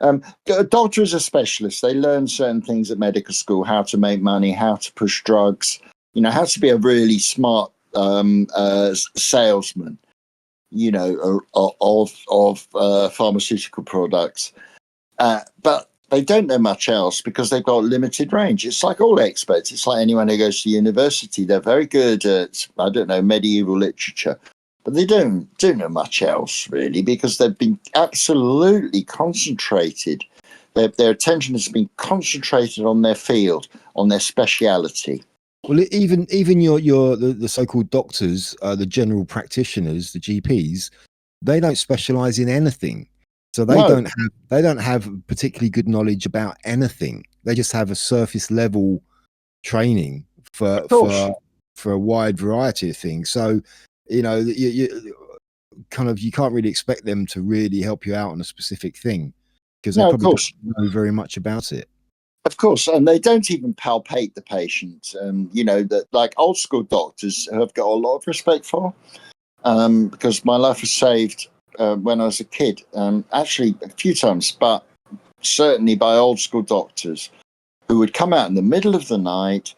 A doctor is a specialist. They learn certain things at medical school: how to make money, how to push drugs, how to be a really smart salesman, of pharmaceutical products. But they don't know much else because they've got limited range. It's like all experts. It's like anyone who goes to university. They're very good at, I don't know, medieval literature, but they don't know much else really because they've been absolutely concentrated. Their attention has been concentrated on their field, on their speciality. Well, even the so-called doctors, the general practitioners, the GPs, they don't specialize in anything. So they don't have particularly good knowledge about anything. They just have a surface level training for a wide variety of things. So, you can't really expect them to really help you out on a specific thing because they probably don't know very much about it. Of course, and they don't even palpate the patient. That like old school doctors who I've got a lot of respect for, because my life was saved when I was a kid, actually a few times, but certainly by old school doctors who would come out in the middle of the night.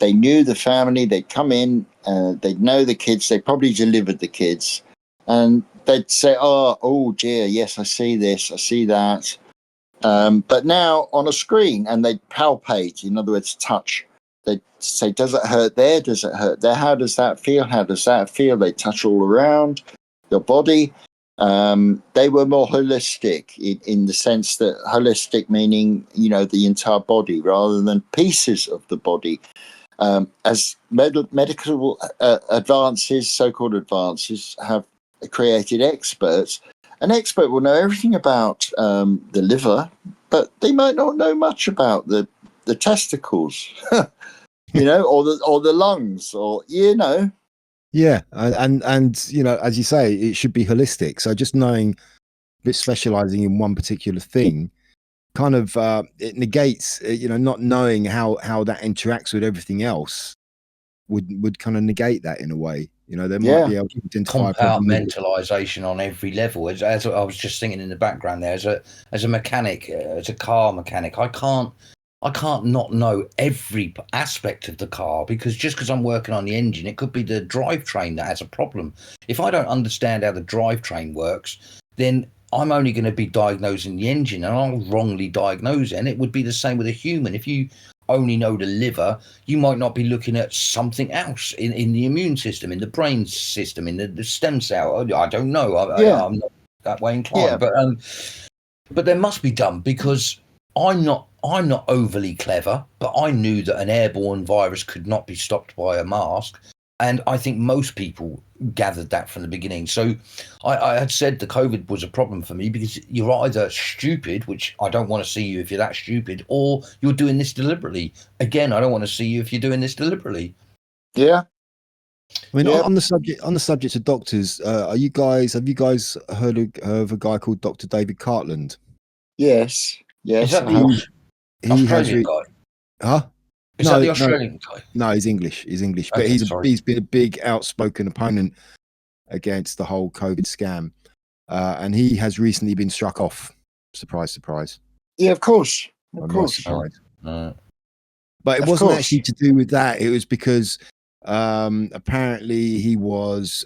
They knew the family. They'd come in. They'd know the kids. They probably delivered the kids, and they'd say, "Oh dear, yes, I see this, I see that." But now on a screen, and they'd palpate. In other words, touch. They'd say, "Does it hurt there? Does it hurt there? How does that feel? How does that feel?" They touch all around your body. They were more holistic in the sense that holistic meaning, the entire body rather than pieces of the body. As medical advances, so-called advances, have created experts. An expert will know everything about the liver, but they might not know much about the testicles, or the lungs, or Yeah, and as you say, it should be holistic. So just knowing, but specializing in one particular thing, kind of it negates, not knowing how that interacts with everything else would kind of negate that in a way. They might be able to identify compartmentalization on every level. As I was just thinking in the background there, as a mechanic, as a car mechanic, I can't not know every aspect of the car because I'm working on the engine, it could be the drivetrain that has a problem. If I don't understand how the drivetrain works, then I'm only going to be diagnosing the engine, and I'll wrongly diagnose it. And it would be the same with a human. If you only know the liver, you might not be looking at something else in the immune system, in the brain system, in the stem cell. I don't know. I'm not that way inclined. Yeah. But there must be done because I'm not overly clever, but I knew that an airborne virus could not be stopped by a mask. And I think most people gathered that from the beginning. So I had said the COVID was a problem for me because you're either stupid, which I don't want to see you if you're that stupid, or you're doing this deliberately. Again, I don't want to see you if you're doing this deliberately. Yeah. I mean, on the subject of doctors, have you guys heard of a guy called Dr. David Cartland? Yes. Is that the Australian guy? Huh? Is that the Australian guy? No, he's English. But Okay, he's been a big outspoken opponent against the whole COVID scam, and he has recently been struck off. Surprise, surprise. Yeah, of course. Surprise. But it wasn't actually to do with that. It was because apparently he was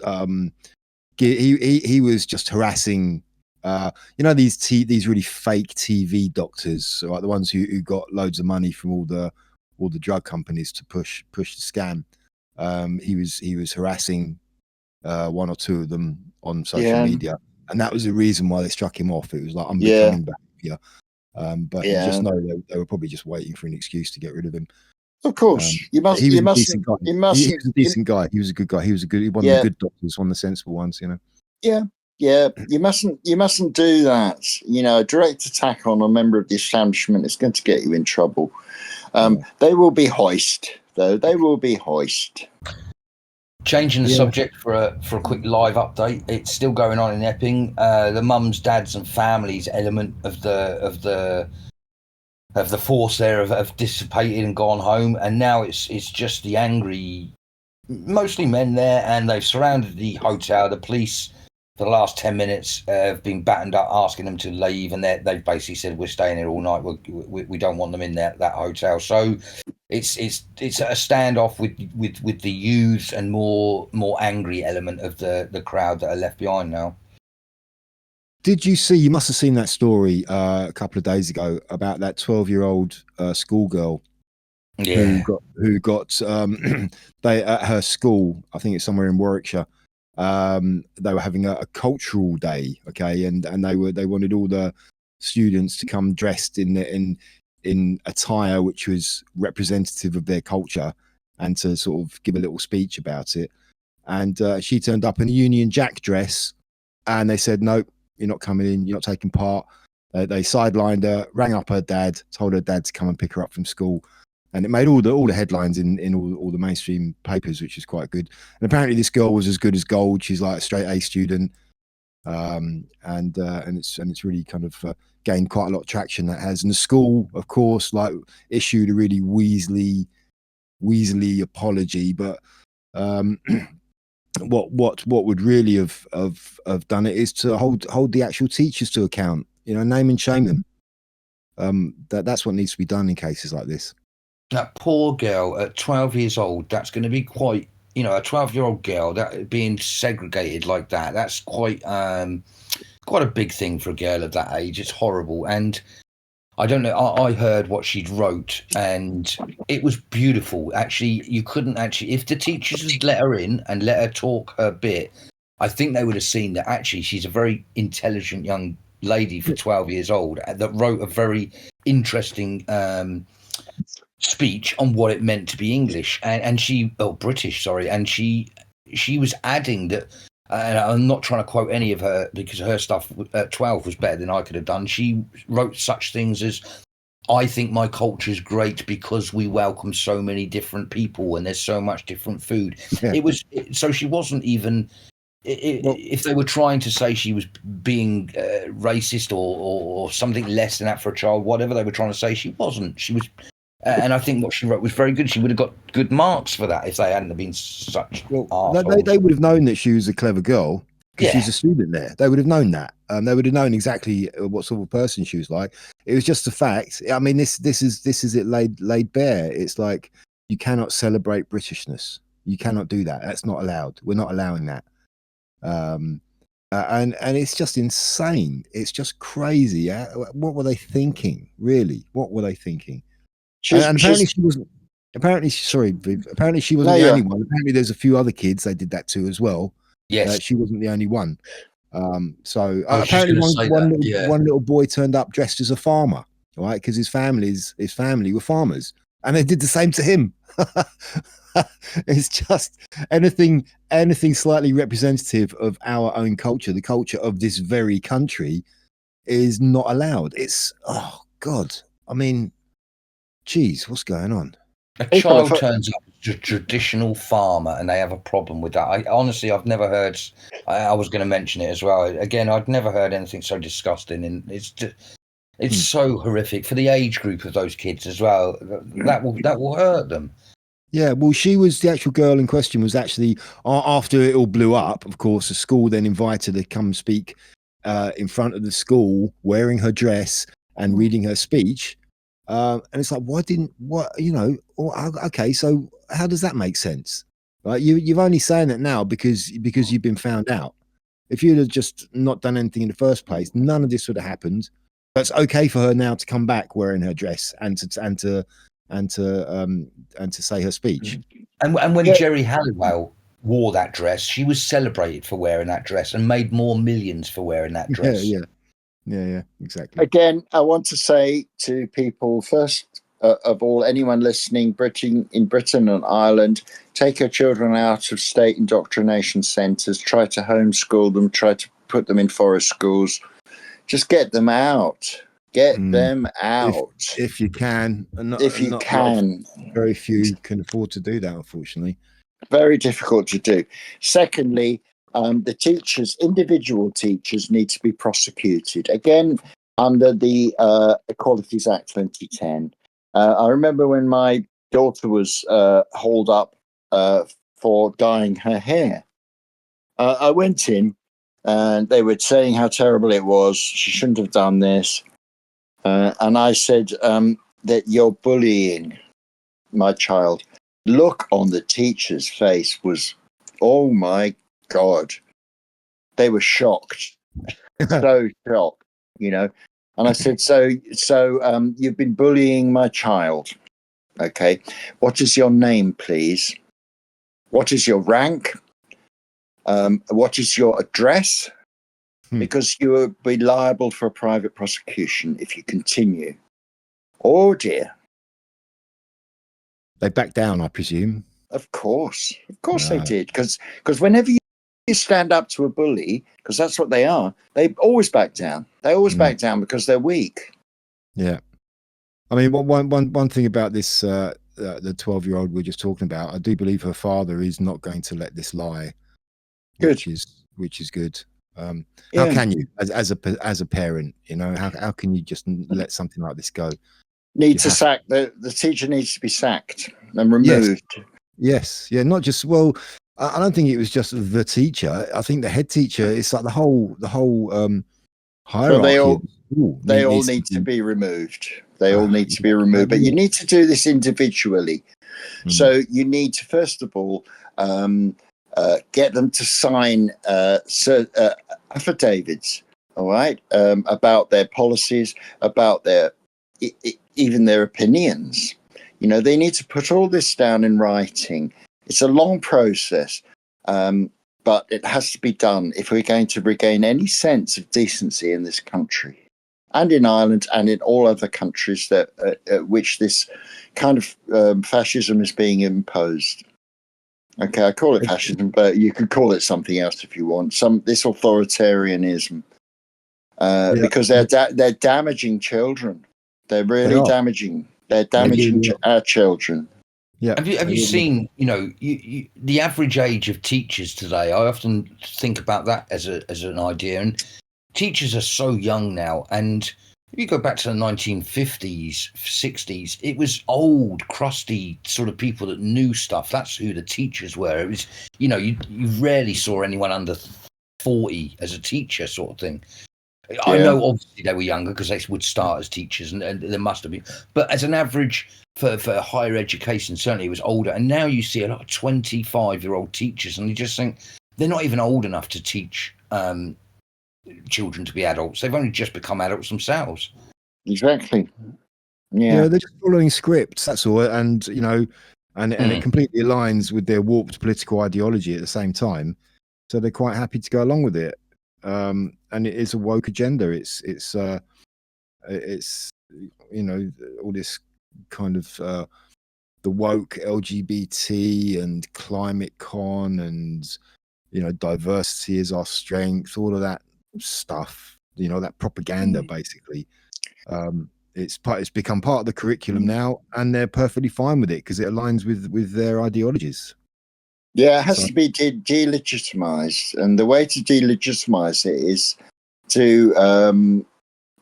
he was just harassing. These really fake TV doctors, like the ones who got loads of money from all the drug companies to push the scam. He was harassing one or two of them on social media, and that was the reason why they struck him off. It was like unbecoming behavior. But you just know they were probably just waiting for an excuse to get rid of him. Of course, he was a decent guy. He was a good guy. He was one of the good doctors, one of the sensible ones. Yeah, you mustn't do that. A direct attack on a member of the establishment is going to get you in trouble. They will be hoist, though. They will be hoist. Changing the subject for a quick live update. It's still going on in Epping. The mums, dads, and families element of the force there have dissipated and gone home, and now it's just the angry, mostly men there, and they've surrounded the hotel. The police for the last 10 minutes have been battened up, asking them to leave, and they've basically said we're staying here all night. We don't want them in that hotel. So it's a standoff with the youths and more angry element of the crowd that are left behind now. Did you see? You must have seen that story a couple of days ago about that 12-year-old schoolgirl who got they at her school. I think it's somewhere in Warwickshire. They were having a cultural day, okay, and they wanted all the students to come dressed in attire which was representative of their culture, and to sort of give a little speech about it. And she turned up in a Union Jack dress, and they said, "Nope, you're not coming in. You're not taking part." They sidelined her, rang up her dad, told her dad to come and pick her up from school. And it made all the headlines in all the mainstream papers, which is quite good. And apparently, this girl was as good as gold. She's like a straight A student, and it's really kind of gained quite a lot of traction. That has, and the school, of course, like issued a really Weasley apology. But what would really have done it is to hold the actual teachers to account. Name and shame them. That's what needs to be done in cases like this. That poor girl at 12 years old, that's going to be quite, a 12-year-old girl that being segregated like that, that's quite a big thing for a girl of that age. It's horrible. And I don't know, I heard what she'd wrote, and it was beautiful. Actually, you couldn't actually, if the teachers had let her in and let her talk her bit, I think they would have seen that actually she's a very intelligent young lady for 12 years old that wrote a very interesting speech on what it meant to be English and British, sorry, and she was adding that, and I'm not trying to quote any of her because her stuff at 12 was better than I could have done. She wrote such things as, "I think my culture is great because we welcome so many different people and there's so much different food." So she wasn't even, if they were trying to say she was being racist or something less than that for a child, whatever they were trying to say, she wasn't. She was. And I think what she wrote was very good. She would have got good marks for that if they hadn't been such arseholes. They would have known that she was a clever girl because she's a student there. They would have known that. They would have known exactly what sort of person she was like. It was just a fact. I mean, this is it laid bare. It's like, you cannot celebrate Britishness. You cannot do that. That's not allowed. We're not allowing that. And it's just insane. It's just crazy. Yeah? What were they thinking? Really? What were they thinking? And apparently she wasn't. Apparently she wasn't the only one. Apparently there's a few other kids they did that to as well. Yes, she wasn't the only one. Apparently one little boy turned up dressed as a farmer, right? Because his family were farmers. and they did the same to him. It's just anything slightly representative of our own culture, the culture of this very country, is not allowed. It's, oh God, I mean, geez, what's going on? A child turns up as a traditional farmer and they have a problem with that. Honestly, I've never heard. I was going to mention it as well. Again, I'd never heard anything so disgusting, and it's so horrific for the age group of those kids as well. That will hurt them. Yeah, well, the actual girl in question was actually, after it all blew up, of course, the school then invited her to come speak in front of the school wearing her dress and reading her speech. And it's like, okay, so how does that make sense? Like, you're only saying that now because you've been found out. If you'd have just not done anything in the first place, none of this would have happened. But it's okay for her now to come back wearing her dress and to say her speech. And when Jerry Halliwell wore that dress, she was celebrated for wearing that dress and made more millions for wearing that dress. Yeah, exactly. Again, I want to say to people, first of all, anyone listening in Britain and Ireland, take your children out of state indoctrination centres, try to homeschool them, try to put them in forest schools. Just get them out. Get them out. If you can. If you can. Very few can afford to do that, unfortunately. Very difficult to do. Secondly, the teachers, individual teachers, need to be prosecuted. Again, under the Equalities Act 2010. I remember when my daughter was hauled up for dyeing her hair. I went in and they were saying how terrible it was. She shouldn't have done this. And I said that you're bullying my child. Look on the teacher's face was, oh my God. They were shocked. So shocked, And I said, so you've been bullying my child. Okay. What is your name, please? What is your rank? What is your address? Because you will be liable for a private prosecution if you continue. Oh dear. They backed down, I presume. Of course they did. Because whenever you stand up to a bully, because that's what they are, they always back down. They always back down because they're weak. Yeah. I mean, one thing about this, the 12-year-old we're just talking about, I do believe her father is not going to let this lie. Good. Which is good. How can you, as a parent, how can you just let something like this go? Sack the teacher needs to be sacked and removed. Yes. Yeah. Not just, I don't think it was just the teacher. I think the head teacher, it's like the whole hierarchy. So they all need to be removed. They all need to be removed. But you need to do this individually. So you need to, first of all, get them to sign affidavits, all right, about their policies, about their even their opinions. They need to put all this down in writing. It's a long process, but it has to be done if we're going to regain any sense of decency in this country and in Ireland and in all other countries that which this kind of fascism is being imposed. Okay, I call it fascism, but you could call it something else if you want. This authoritarianism, because they're damaging children. They're really damaging. They're damaging our children. Yeah. Have you seen? The average age of teachers today. I often think about that as an idea, and teachers are so young now. And if you go back to the 1950s, 60s, it was old, crusty sort of people that knew stuff. That's who the teachers were. It was, you rarely saw anyone under 40 as a teacher, sort of thing. Yeah. I know obviously they were younger because they would start as teachers, and there must have been. But as an average for higher education, certainly it was older. And now you see a lot of 25-year-old teachers, and you just think they're not even old enough to teach children to be adults. They've only just become adults themselves. Exactly. Yeah, they're just following scripts. That's all, and it completely aligns with their warped political ideology at the same time. So they're quite happy to go along with it. And it is a woke agenda. It's all this kind of woke LGBT and climate con and diversity is our strength, all of that stuff, that propaganda basically. It's become part of the curriculum now, and they're perfectly fine with it because it aligns with their ideologies. Yeah, it has to be delegitimized, and the way to delegitimize it is to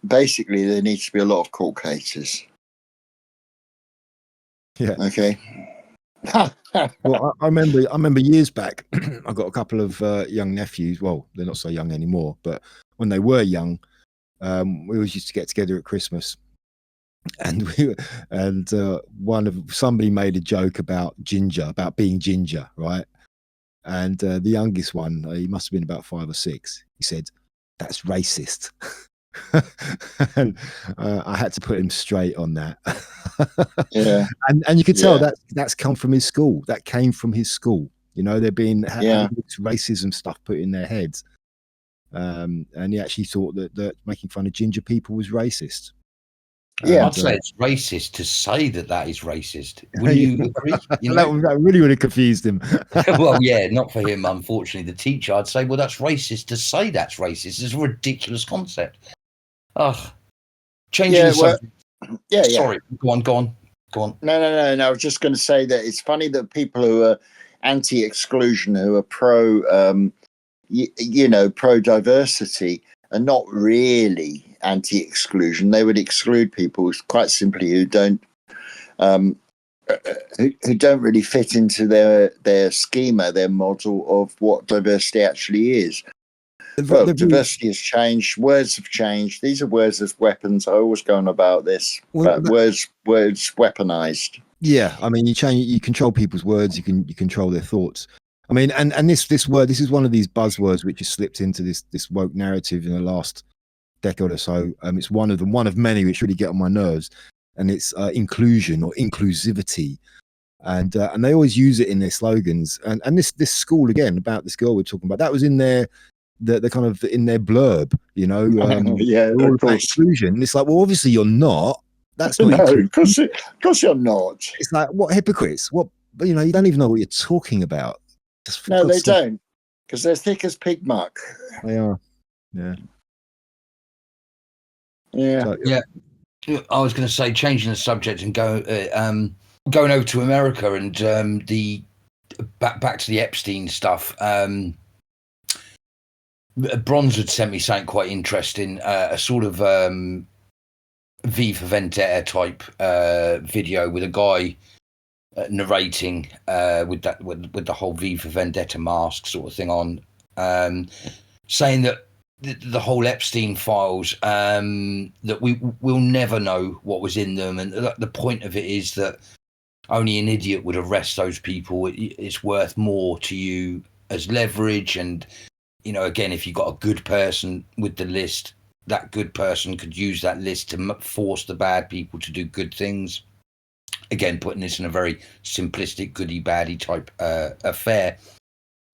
basically there needs to be a lot of court cases. Yeah. Okay. Well, I remember years back, I got a couple of young nephews. Well, they're not so young anymore, but when they were young, we always used to get together at Christmas, and somebody made a joke about being ginger, right? And the youngest one, he must have been about 5 or 6. He said, "That's racist." And I had to put him straight on that. Yeah, and you could tell that's come from his school. That came from his school. They're being having this racism stuff put in their heads. And he actually thought that making fun of ginger people was racist. Yeah, I'd say it's racist to say that is racist. Wouldn't you agree? That really would have confused him. Well, yeah, not for him, unfortunately. The teacher, I'd say, well, that's racist to say that's racist. It's a ridiculous concept. Ugh. Changing the subject. Sorry, go on. No. I was just going to say that it's funny that people who are anti-exclusion, who are pro, pro-diversity, are not really anti-exclusion. They would exclude people quite simply who don't really fit into their schema, their model of what diversity actually is. Well, diversity has changed. Words have changed. These are words as weapons. I always go on about this. Words weaponized. Yeah, I mean, you control people's words. You control their thoughts. I mean, and this word, this is one of these buzzwords which has slipped into this woke narrative in the last decade or so. It's one of many which really get on my nerves, and it's inclusion or inclusivity, and they always use it in their slogans. And this school again about this girl we're talking about, that was in their the kind of in their blurb, of course. Inclusion. And it's like, well, obviously you're not. That's not. No, of course you're not. It's like, what hypocrites? What, you don't even know what you're talking about. No, they don't, because they're thick as pig muck. They are. Yeah. Yeah. Yeah. I was going to say, changing the subject and going over to America and the back to the Epstein stuff. Bronze had sent me something quite interesting, a sort of V for Vendetta type video with a guy narrating with the whole V for Vendetta mask sort of thing on, saying that the whole Epstein files, that we'll never know what was in them, and the point of it is that only an idiot would arrest those people. It's worth more to you as leverage, and again, if you got a good person with the list, that good person could use that list to force the bad people to do good things. Again, putting this in a very simplistic goody-baddie type affair.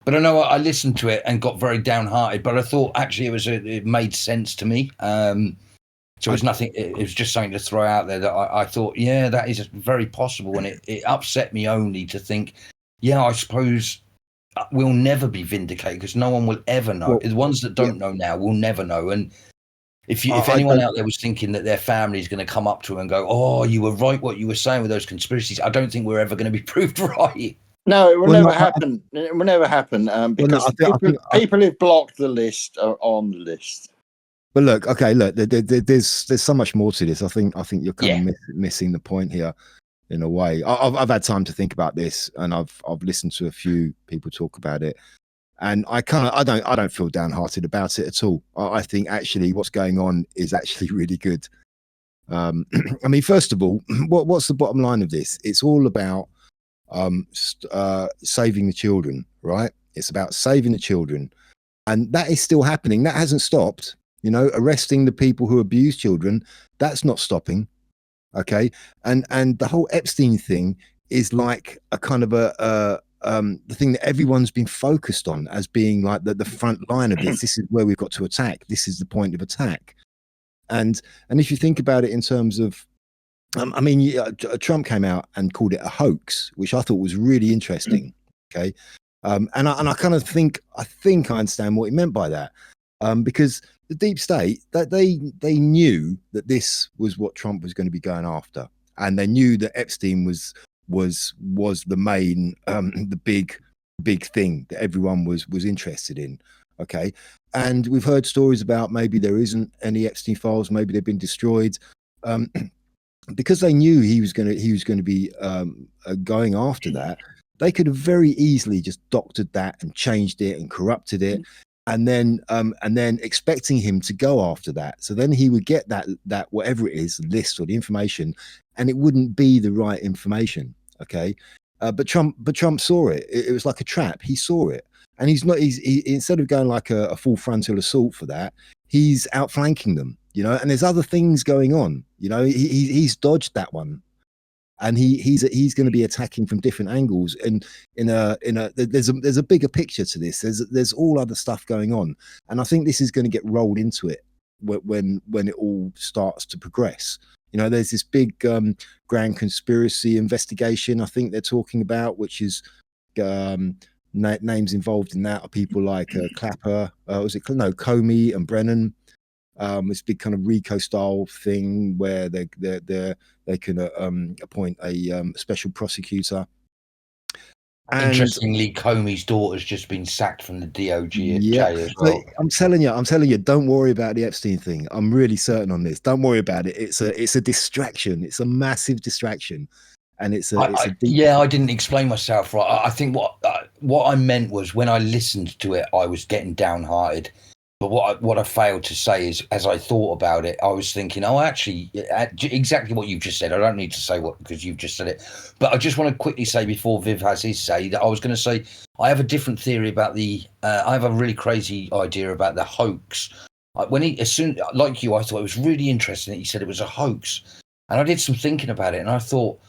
But I know I listened to it and got very downhearted, but I thought actually it made sense to me. So it was nothing. It was just something to throw out there that I thought, yeah, that is very possible. And it upset me only to think, yeah, I suppose we'll never be vindicated because no one will ever know. The ones that don't know now will never know. And if anyone out there was thinking that their family is going to come up to them and go, "Oh, you were right, what you were saying with those conspiracies," I don't think we're ever going to be proved right. No, it will never happen. It will never happen because people who've blocked the list are on the list. But look, there's so much more to this. I think you're kind of missing the point here. In a way, I've had time to think about this, and I've listened to a few people talk about it, and I don't feel downhearted about it at all. I think actually what's going on is actually really good. I mean, first of all, what's the bottom line of this? It's all about saving the children, right? It's about saving the children, and that is still happening. That hasn't stopped. Arresting the people who abuse children, that's not stopping. Okay, and the whole Epstein thing is like a kind of the thing that everyone's been focused on as being like the front line of this. This is where we've got to attack. This is the point of attack. And if you think about it in terms of I mean, Trump came out and called it a hoax, which I thought was really interesting. Okay, and I kind of think I understand what he meant by that, because the deep state that they knew that this was what Trump was going to be going after, and they knew that Epstein was the main the big thing that everyone was interested in. Okay, and we've heard stories about maybe there isn't any Epstein files, maybe they've been destroyed. Because they knew he was going to be going after that, they could have very easily just doctored that and changed it and corrupted it, and then expecting him to go after that. So then he would get that whatever it is, the list or the information, and it wouldn't be the right information. Okay, but Trump saw it. It was like a trap. He saw it, and he's instead of going like a full frontal assault for that, he's outflanking them. You know, and there's other things going on. You know, he's dodged that one, and he's going to be attacking from different angles. And there's a bigger picture to this. There's all other stuff going on, and I think this is going to get rolled into it when it all starts to progress. You know, there's this big grand conspiracy investigation I think they're talking about, which is names involved in that are people like Clapper, Comey and Brennan. This big kind of RICO style thing where they can appoint a special prosecutor. And interestingly, Comey's daughter's just been sacked from the DOJ as well. So I'm telling you, don't worry about the Epstein thing. I'm really certain on this. Don't worry about it. It's a distraction. It's a massive distraction, and I didn't explain myself right. I think what I meant was when I listened to it, I was getting downhearted. But what I failed to say is, as I thought about it, I was thinking, actually, exactly what you've just said. I don't need to say what because you've just said it. But I just want to quickly say before Viv has his say that I was going to say I have a different theory about I have a really crazy idea about the hoax. When like you, I thought it was really interesting that he said it was a hoax, and I did some thinking about it, and I thought,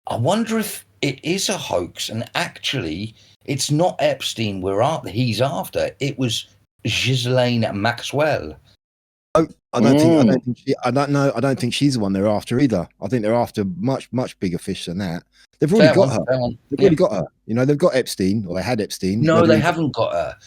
I wonder if it is a hoax, and actually, it's not Epstein he's after. It was Ghislaine Maxwell. I don't think she's the one they're after either. I think they're after much bigger fish than that. They've already got her. They've already got her. You know, they've got Epstein, or they had Epstein. No, they haven't got her.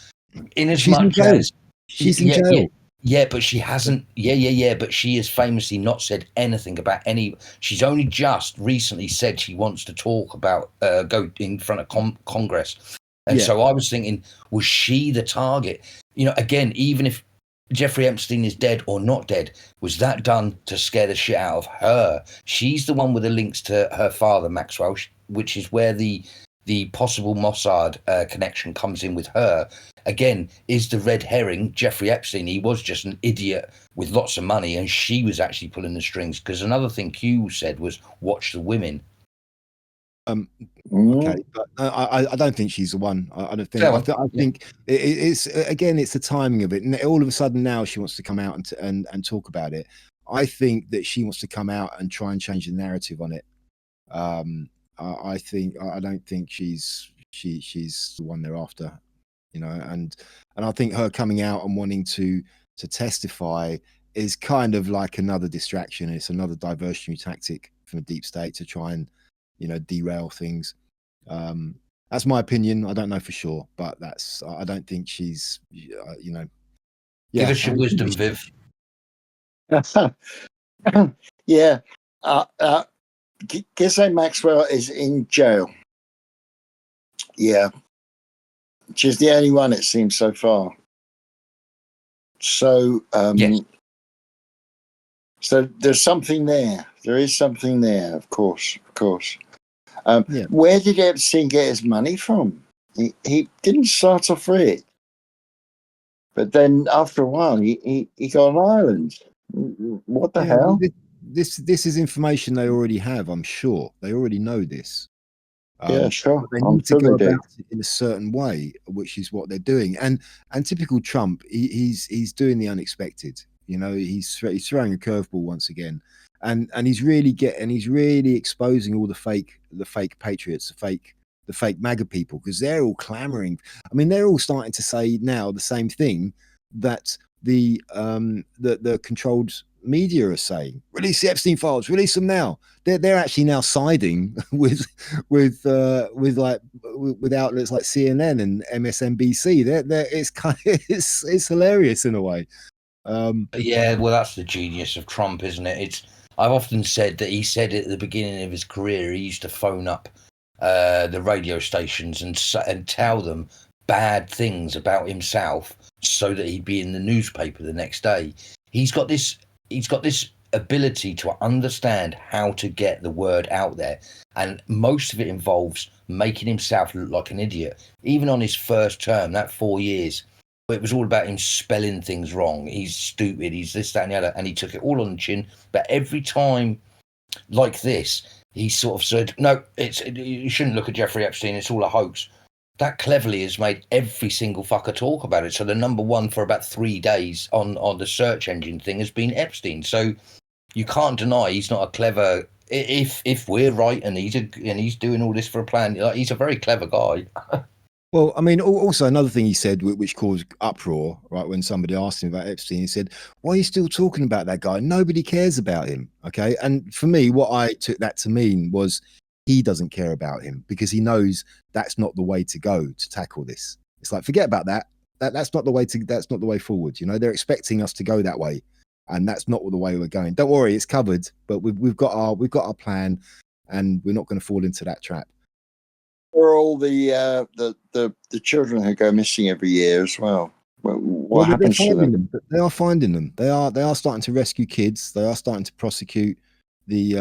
She's in jail. She's in jail. Yeah, but she hasn't. Yeah. But she has famously not said anything about any. She's only just recently said she wants to talk about go in front of Congress. And so I was thinking, was she the target? You know, again, even if Jeffrey Epstein is dead or not dead, was that done to scare the shit out of her? She's the one with the links to her father, Maxwell, which is where the possible Mossad connection comes in with her. Again, is the red herring Jeffrey Epstein? He was just an idiot with lots of money, and she was actually pulling the strings. Because another thing Q said was, watch the women. Okay, but I don't think she's the one. I don't think. I think it's the timing of it, and all of a sudden now she wants to come out and talk about it. I think that she wants to come out and try and change the narrative on it. I don't think she's the one they're after, you know, and I think her coming out and wanting to testify is kind of like another distraction. It's another diversionary tactic from the deep state to try and, you know, derail things. That's my opinion. I don't know for sure, but I don't think she's, you know. Give us your wisdom, Viv. Yeah. Ghislaine Maxwell is in jail. Yeah. She's the only one, it seems, so far. So, yes. So there's something there. There is something there, of course. Where did Epstein get his money from? He didn't start off rich, but then after a while, he got an island. What the hell? This is information they already have. I'm sure they already know this. Yeah, sure. They need to go about it in a certain way, which is what they're doing. And typical Trump, he's doing the unexpected. You know, he's throwing a curveball once again, and he's really exposing all the fake patriots, the fake MAGA people, because they're all clamoring. I mean, they're all starting to say now the same thing, that the controlled media are saying. Release the Epstein files, release them now. They're actually now siding with outlets like CNN and MSNBC. It's hilarious in a way. Yeah, well, that's the genius of Trump, isn't it? I've often said that he said at the beginning of his career, he used to phone up the radio stations and tell them bad things about himself so that he'd be in the newspaper the next day. He's got this ability to understand how to get the word out there, and most of it involves making himself look like an idiot. Even on his first term, that 4 years, it was all about him spelling things wrong. He's stupid, he's this, that, and the other, and he took it all on the chin. But every time like this, he sort of said, no, you shouldn't look at Jeffrey Epstein, it's all a hoax. That cleverly has made every single fucker talk about it. So the number one for about 3 days on the search engine thing has been Epstein. So you can't deny he's not a clever. If we're right and he's doing all this for a plan, he's a very clever guy. Well, I mean, also another thing he said, which caused uproar, right? When somebody asked him about Epstein, he said, "Why are you still talking about that guy? Nobody cares about him." Okay, and for me, what I took that to mean was he doesn't care about him because he knows that's not the way to go to tackle this. It's like, forget about that. That's not the way forward. You know, they're expecting us to go that way, and that's not the way we're going. Don't worry, it's covered. But we've got our plan, and we're not going to fall into that trap. For all the children who go missing every year as well. What happens to them? They are finding them. They are starting to rescue kids. They are starting to prosecute the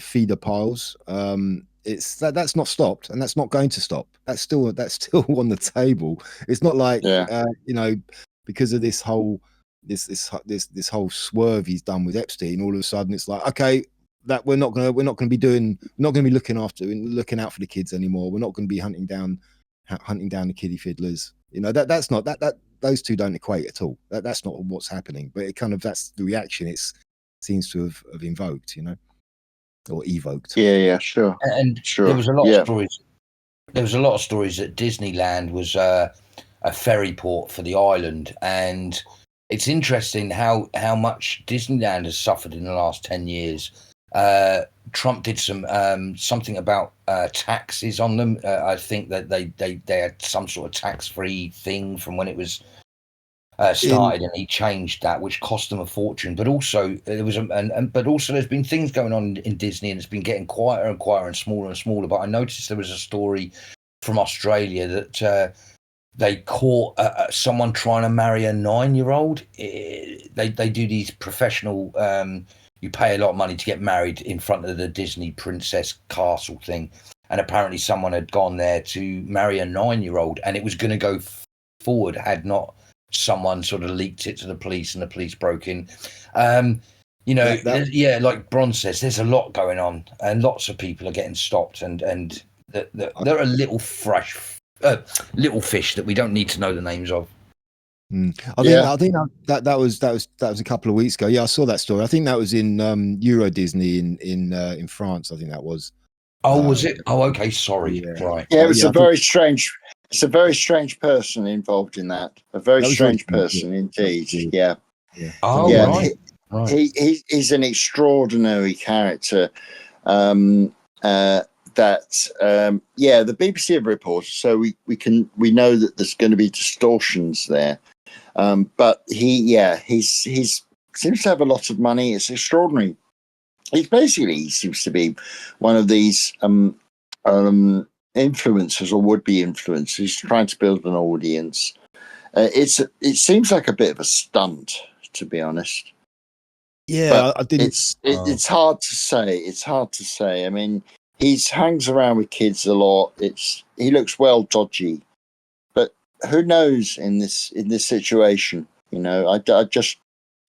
feeder piles. It's that's not stopped, and that's not going to stop. That's still on the table. It's not like because of this whole this whole swerve he's done with Epstein. All of a sudden, it's like, okay, that we're not going to be looking out for the kids anymore. We're not going to be hunting down the kiddie fiddlers. You know, that's not that those two don't equate at all. That's not what's happening. But it kind of, that's the reaction it seems to have invoked, you know, or evoked. Yeah, sure. And sure. There was a lot of stories. There was a lot of stories that Disneyland was a ferry port for the island, and it's interesting how much Disneyland has suffered in the last 10 years. Trump did something about taxes on them. I think that they had some sort of tax-free thing from when it was started, and he changed that, which cost them a fortune. But also there was but also there's been things going on in Disney, and it's been getting quieter and quieter and smaller. But I noticed there was a story from Australia that they caught someone trying to marry a 9-year-old. They do these professional. You pay a lot of money to get married in front of the Disney princess castle thing. And apparently someone had gone there to marry a 9-year-old, and it was going to go forward had not someone sort of leaked it to the police, and the police broke in. Like Bron says, there's a lot going on, and lots of people are getting stopped, and there are little fish that we don't need to know the names of. I think that was a couple of weeks ago. Yeah, I saw that story. I think that was in Euro Disney in France. I think that was. Oh, was it? Oh, okay. Sorry. Yeah. Right. Yeah, it was a very strange. It's a very strange person involved in that. A very strange person indeed. Yeah. Oh, yeah. Right. He's an extraordinary character. The BBC have reported, so we know that there's going to be distortions there. But he seems to have a lot of money. It's extraordinary. He seems to be one of these influencers, or would be influencers. He's trying to build an audience. It seems like a bit of a stunt, to be honest. Yeah, but it's hard to say. It's hard to say. I mean, he hangs around with kids a lot. He looks well dodgy, but who knows in this situation? You know, I just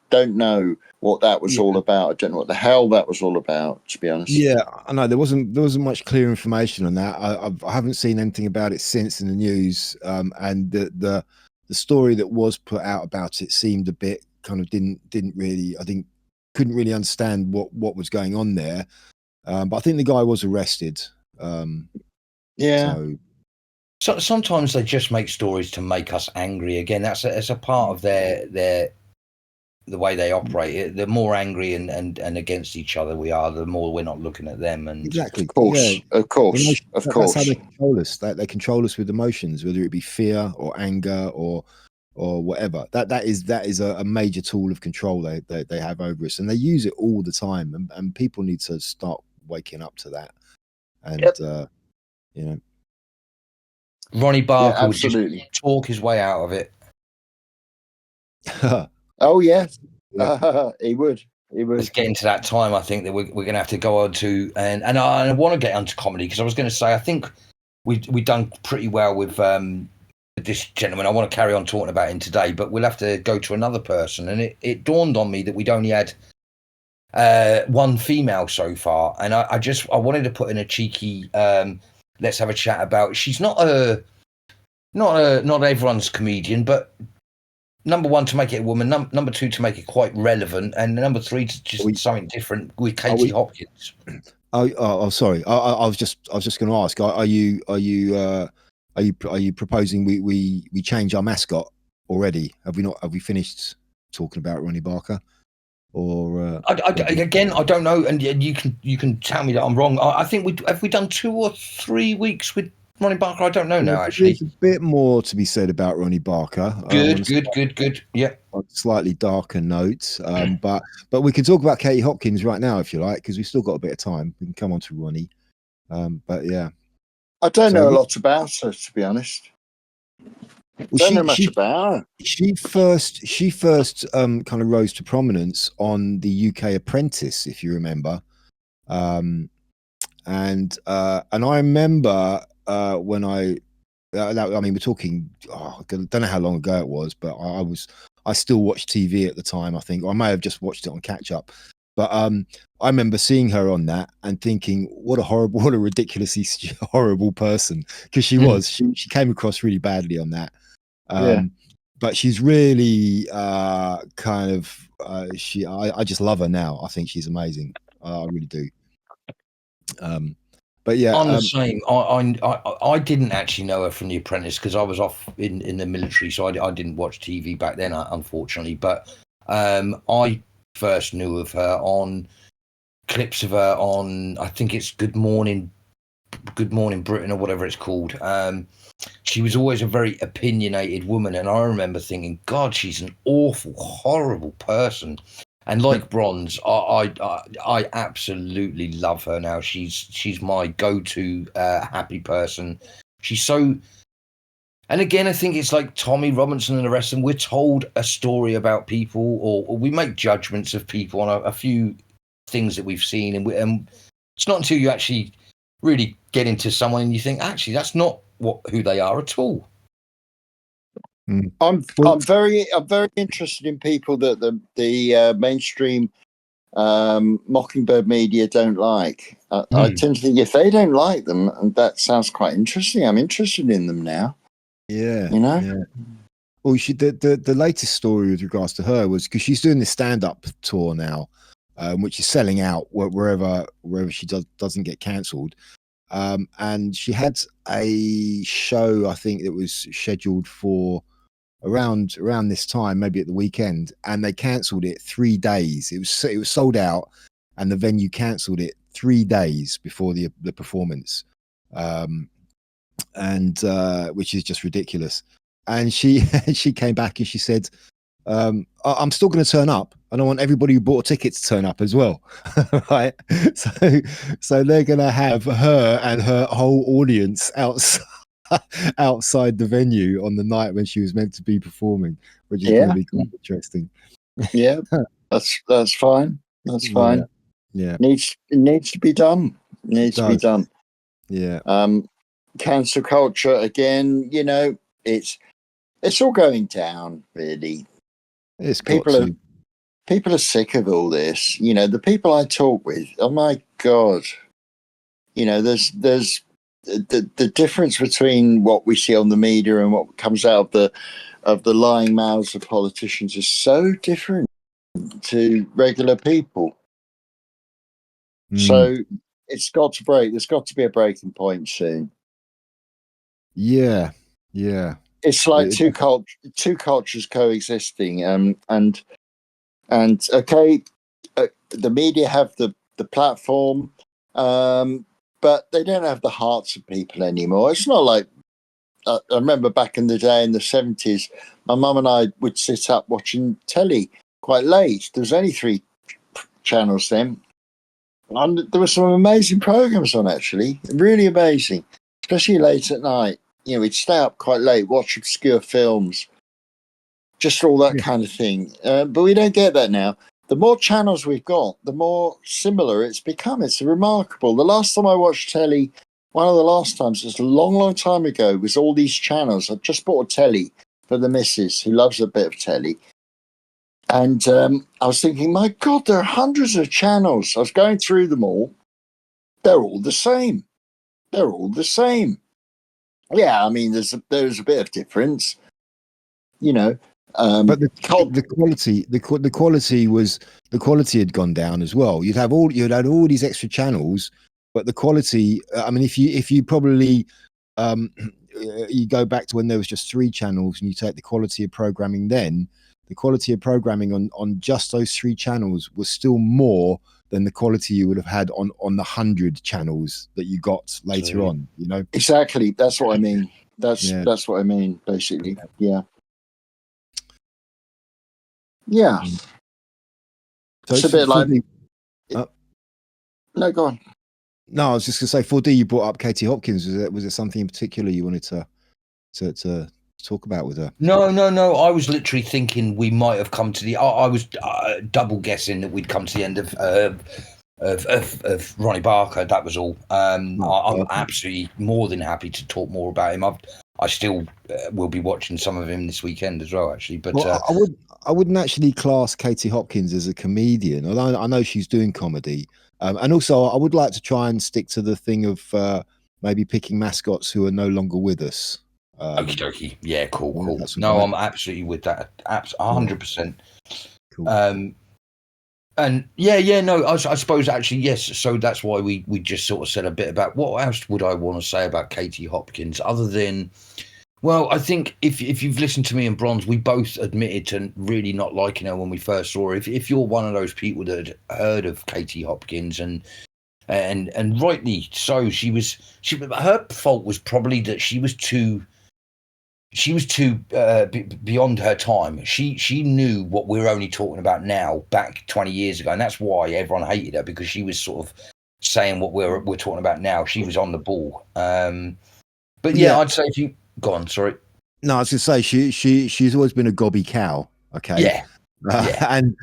don't know what that was all about. I don't know what the hell that was all about, to be honest. Yeah, I know there wasn't much clear information on that. I haven't seen anything about it since in the news, and the story that was put out about it seemed a bit kind of didn't really, I think, couldn't really understand what was going on there. But I think the guy was arrested. Yeah. So, So sometimes they just make stories to make us angry. Again, that's a part of the way they operate. The more angry and against each other we are, the more we're not looking at them. And Exactly. Of course, Yeah. of course, of That's course. how they control us. They control us with emotions, whether it be fear or anger or whatever. That is a major tool of control they have over us, and they use it all the time. And people need to start waking up to that. And you know, Ronnie Barker would just absolutely. talk his way out of it. Oh yes, Yeah. he would. It's getting to that time, I think, that we're going to have to go on to, and I want to get onto comedy, because I was going to say I think we've done pretty well with this gentleman. I want to carry on talking about him today, but we'll have to go to another person. And it dawned on me that we'd only had one female so far, and I wanted to put in a cheeky let's have a chat about. She's not everyone's comedian, but number one, to make it a woman, number two, to make it quite relevant, and number three, to just something different with Katie Hopkins. Oh, sorry. I was just going to ask. Are you proposing we change our mascot already? Have we finished talking about Ronnie Barker? Or again, I don't know, and you can tell me that I'm wrong. I think we done 2 or 3 weeks with Ronnie Barker. I don't know now. Actually, there's a bit more to be said about Ronnie Barker. Good. Yeah. On a slightly darker note, but we can talk about Katie Hopkins right now if you like, because we've still got a bit of time. We can come on to Ronnie. But yeah, I don't know a lot about her, to be honest. Don't know much about her. She first kind of rose to prominence on the UK Apprentice, if you remember. And I remember when I mean, we're talking, I don't know how long ago it was, but I still watched TV at the time, I think, or I may have just watched it on catch up. But I remember seeing her on that and thinking, what a ridiculously horrible person, because she was. She came across really badly on that. But she's really kind of I just love her now. I think she's amazing. I really do. But yeah, I'm the same. I didn't actually know her from The Apprentice because I was off in the military, so I didn't watch TV back then, unfortunately. But I first knew of her on clips of her on, I think it's Good Morning Britain or whatever it's called. She was always a very opinionated woman, and I remember thinking, God, she's an awful, horrible person. And like Bronze, I absolutely love her now. She's my go-to happy person. She's so. And again, I think it's like Tommy Robinson and the rest of them. We're told a story about people, or we make judgments of people on a few things that we've seen, and it's not until you actually really get into someone and you think, actually, that's not who they are at all. I'm very interested in people that the mainstream Mockingbird media don't like. I tend to think if they don't like them, and that sounds quite interesting, I'm interested in them now. Yeah, you know. Yeah. Well, the latest story with regards to her was because she's doing this stand-up tour now, which is selling out wherever she doesn't get cancelled. And she had a show, I think, that was scheduled for around this time, maybe at the weekend, and they cancelled it 3 days. It was sold out, and the venue cancelled it 3 days before the performance, and which is just ridiculous. And she came back and she said, I'm still going to turn up, and I want everybody who bought a ticket to turn up as well. Right, so they're going to have her and her whole audience outside the venue on the night when she was meant to be performing, which is going to be quite interesting. Yeah, that's fine. That's fine. Yeah, it needs to be done. To be done. Yeah. Cancel culture again. You know, it's all going down. Really, people are sick of all this. You know, the people I talk with. Oh my God. You know, there's the difference between what we see on the media and what comes out of the lying mouths of politicians is so different to regular people. So it's got to break. There's got to be a breaking point soon. Yeah. It's like two cultures coexisting, and okay, the media have the platform, but they don't have the hearts of people anymore. It's not like I remember back in the day in the 70s, my mum and I would sit up watching telly quite late. There was only 3 channels then, and there were some amazing programs on, actually, really amazing, especially late at night. You know, we'd stay up quite late, watch obscure films, just all that kind of thing. But we don't get that now. The more channels we've got, the more similar it's become. It's remarkable. The last time I watched telly, one of the last times, it was a long, long time ago, was all these channels. I just bought a telly for the missus, who loves a bit of telly. And I was thinking, my God, there are hundreds of channels. I was going through them all. They're all the same. Yeah, I mean, there's a bit of difference, you know. But the quality had gone down as well. You'd had all these extra channels, but the quality. I mean, if you probably you go back to when there was just 3 channels, and you take the quality of programming then, the quality of programming on just those 3 channels was still more than the quality you would have had on the 100 channels that you got later on. You know, exactly. That's what I mean. That's what I mean, basically. Yeah. Yeah. So it's a bit like. No, go on. No, I was just going to say, 4D. You brought up Katie Hopkins. Was there something in particular you wanted to talk about with her? No. I was literally thinking we might have come to the. I was double guessing that we'd come to the end of Ronnie Barker. That was all. I'm absolutely more than happy to talk more about him. I still will be watching some of him this weekend as well, actually. But I wouldn't actually class Katie Hopkins as a comedian, although I know she's doing comedy. And also, I would like to try and stick to the thing of maybe picking mascots who are no longer with us. Okie dokie. Yeah, cool. No, I'm absolutely with that. 100%. Cool. And no, I suppose actually, yes. So that's why we just sort of said a bit about what else would I want to say about Katie Hopkins other than, well, I think if you've listened to me and Bronze, we both admitted to really not liking her when we first saw her. If you're one of those people that had heard of Katie Hopkins and rightly so, her fault was probably that she was too beyond her time. She knew what we're only talking about now back 20 years ago, and that's why everyone hated her, because she was sort of saying what we're talking about now. She was on the ball. But yeah, I'd say if you go on, sorry. No, I was going to say she's always been a gobby cow. Okay. Yeah. And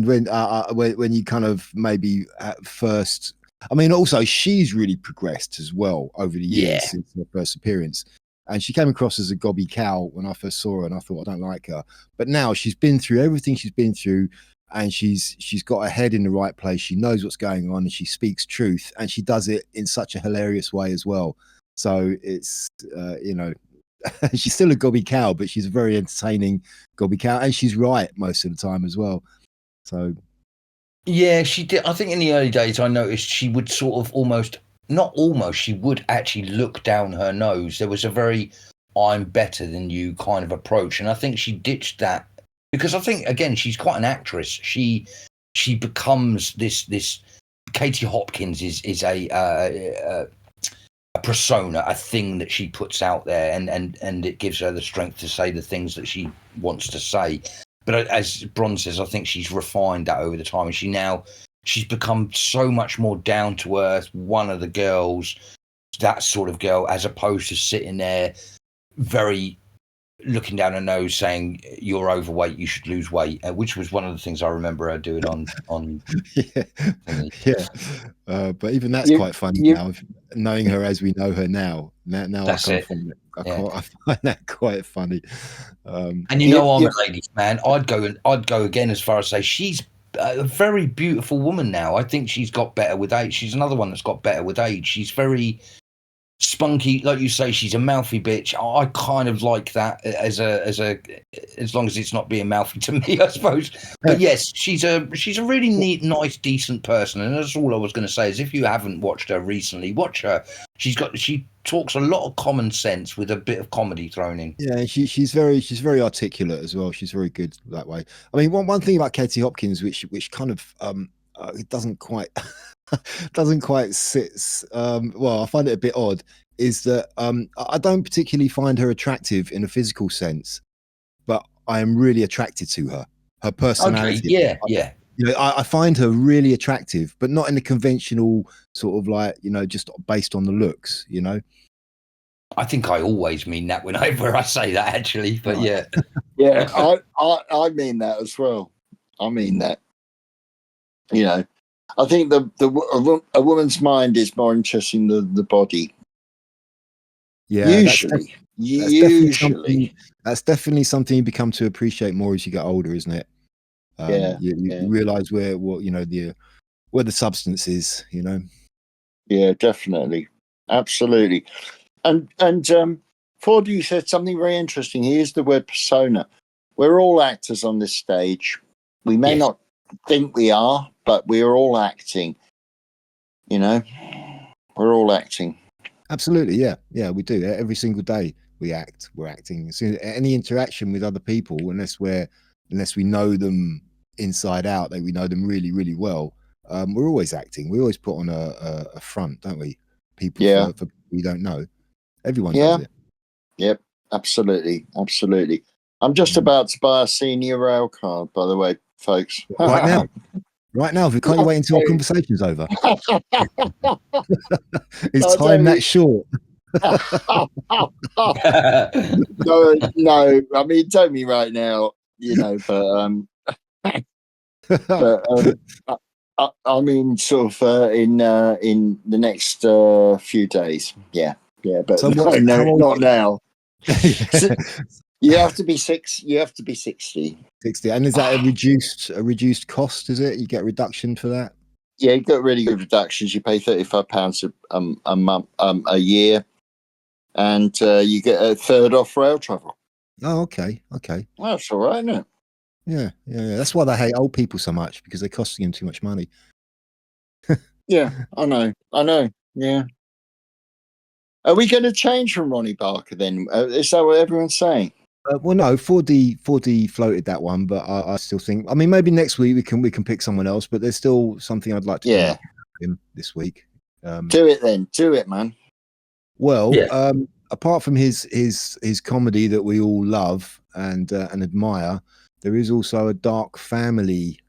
when you kind of maybe at first, I mean, also she's really progressed as well over the years since her first appearance. And she came across as a gobby cow when I first saw her, and I thought, I don't like her. But now she's been through everything she's been through, and she's got her head in the right place. She knows what's going on, and she speaks truth, and she does it in such a hilarious way as well. So it's she's still a gobby cow, but she's a very entertaining gobby cow, and she's right most of the time as well. So yeah, she did. I think in the early days, I noticed she would sort of she would actually look down her nose. There was a very I'm better than you kind of approach, and I think she ditched that because I think, again, she's quite an actress. She becomes this Katie Hopkins is a persona, a thing that she puts out there, and it gives her the strength to say the things that she wants to say. But as Bron says, I think she's refined that over the time, and she's become so much more down to earth, one of the girls, that sort of girl, as opposed to sitting there very looking down her nose saying you're overweight, you should lose weight, which was one of the things I remember her doing on but even that's quite funny now, knowing her as we know her now I find that quite funny. And I'm a ladies man. I'd go again as far as say she's a very beautiful woman now. I think she's got better with age. She's another one that's got better with age. She's very spunky, like you say. She's a mouthy bitch. I kind of like that as long as it's not being mouthy to me, I suppose. But yes, she's a really neat, nice, decent person, and that's all I was going to say. Is if you haven't watched her recently, watch her. She talks a lot of common sense with a bit of comedy thrown in. Yeah, she's very articulate as well. She's very good that way. I mean, one thing about Katie Hopkins, which kind of it doesn't quite sit. Well, I find it a bit odd. Is that I don't particularly find her attractive in a physical sense, but I am really attracted to her. Her personality. Okay, yeah. You know, I find her really attractive, but not in the conventional sort of like, you know, just based on the looks, you know. I think I always mean that whenever I say that, actually. But yeah, yeah, I mean that as well. I mean that. You know, I think a woman's mind is more interesting than the body. Yeah, usually. That's definitely something you become to appreciate more as you get older, isn't it? You realize where the substance is, you know. Yeah, definitely, absolutely. And Ford, you said something very interesting. He used the word persona. We're all actors on this stage. We may not think we are, but we are all acting. You know, we're all acting. Absolutely, yeah, we do. Every single day we're acting. So any interaction with other people, unless we know them inside out, that we know them really, really well, we're always acting. We always put on a front, don't we? People for we don't know. Everyone does it. Yep, absolutely. I'm just about to buy a senior rail card, by the way, folks. Right now. Can't you wait until our conversation's over? Is time that short? No. I mean, don't me right now, you know, but I mean, sort of in the next few days. Yeah, but so not now. So you have to be 60. 60, and is that a reduced cost? Is it? You get a reduction for that? Yeah, you got really good reductions. You pay £35 a month, a year, and you get a third off rail travel. Oh, okay. Well, that's all right, isn't it? Yeah. That's why they hate old people so much, because they're costing them too much money. Yeah, I know. Yeah. Are we going to change from Ronnie Barker then? Is that what everyone's saying? Well, no, 4D floated that one, but I still think. I mean, maybe next week we can pick someone else, but there's still something I'd like to bring up him this week. Do it then. Do it, man. Well, apart from his comedy that we all love and admire, there is also a dark family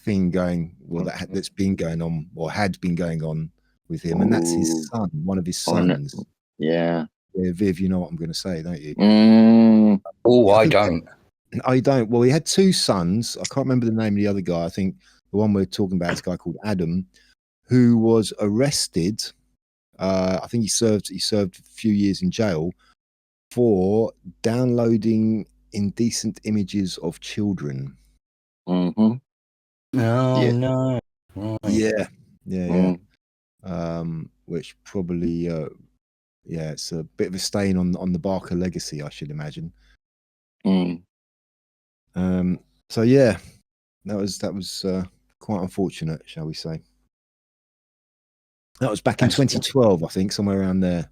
thing going. Well, that's been going on, or had been going on with him, and that's his son, one of his sons. Yeah, Viv, you know what I'm going to say, don't you? I don't. Oh, you don't? Well, he had two sons. I can't remember the name of the other guy. I think the one we're talking about is a guy called Adam, who was arrested. I think he served a few years in jail for downloading indecent images of children. Mm-hmm. Oh no. Right. Yeah. Which probably it's a bit of a stain on the Barker legacy, I should imagine. So yeah, that was quite unfortunate, shall we say. That was back in 2012, I think, somewhere around there.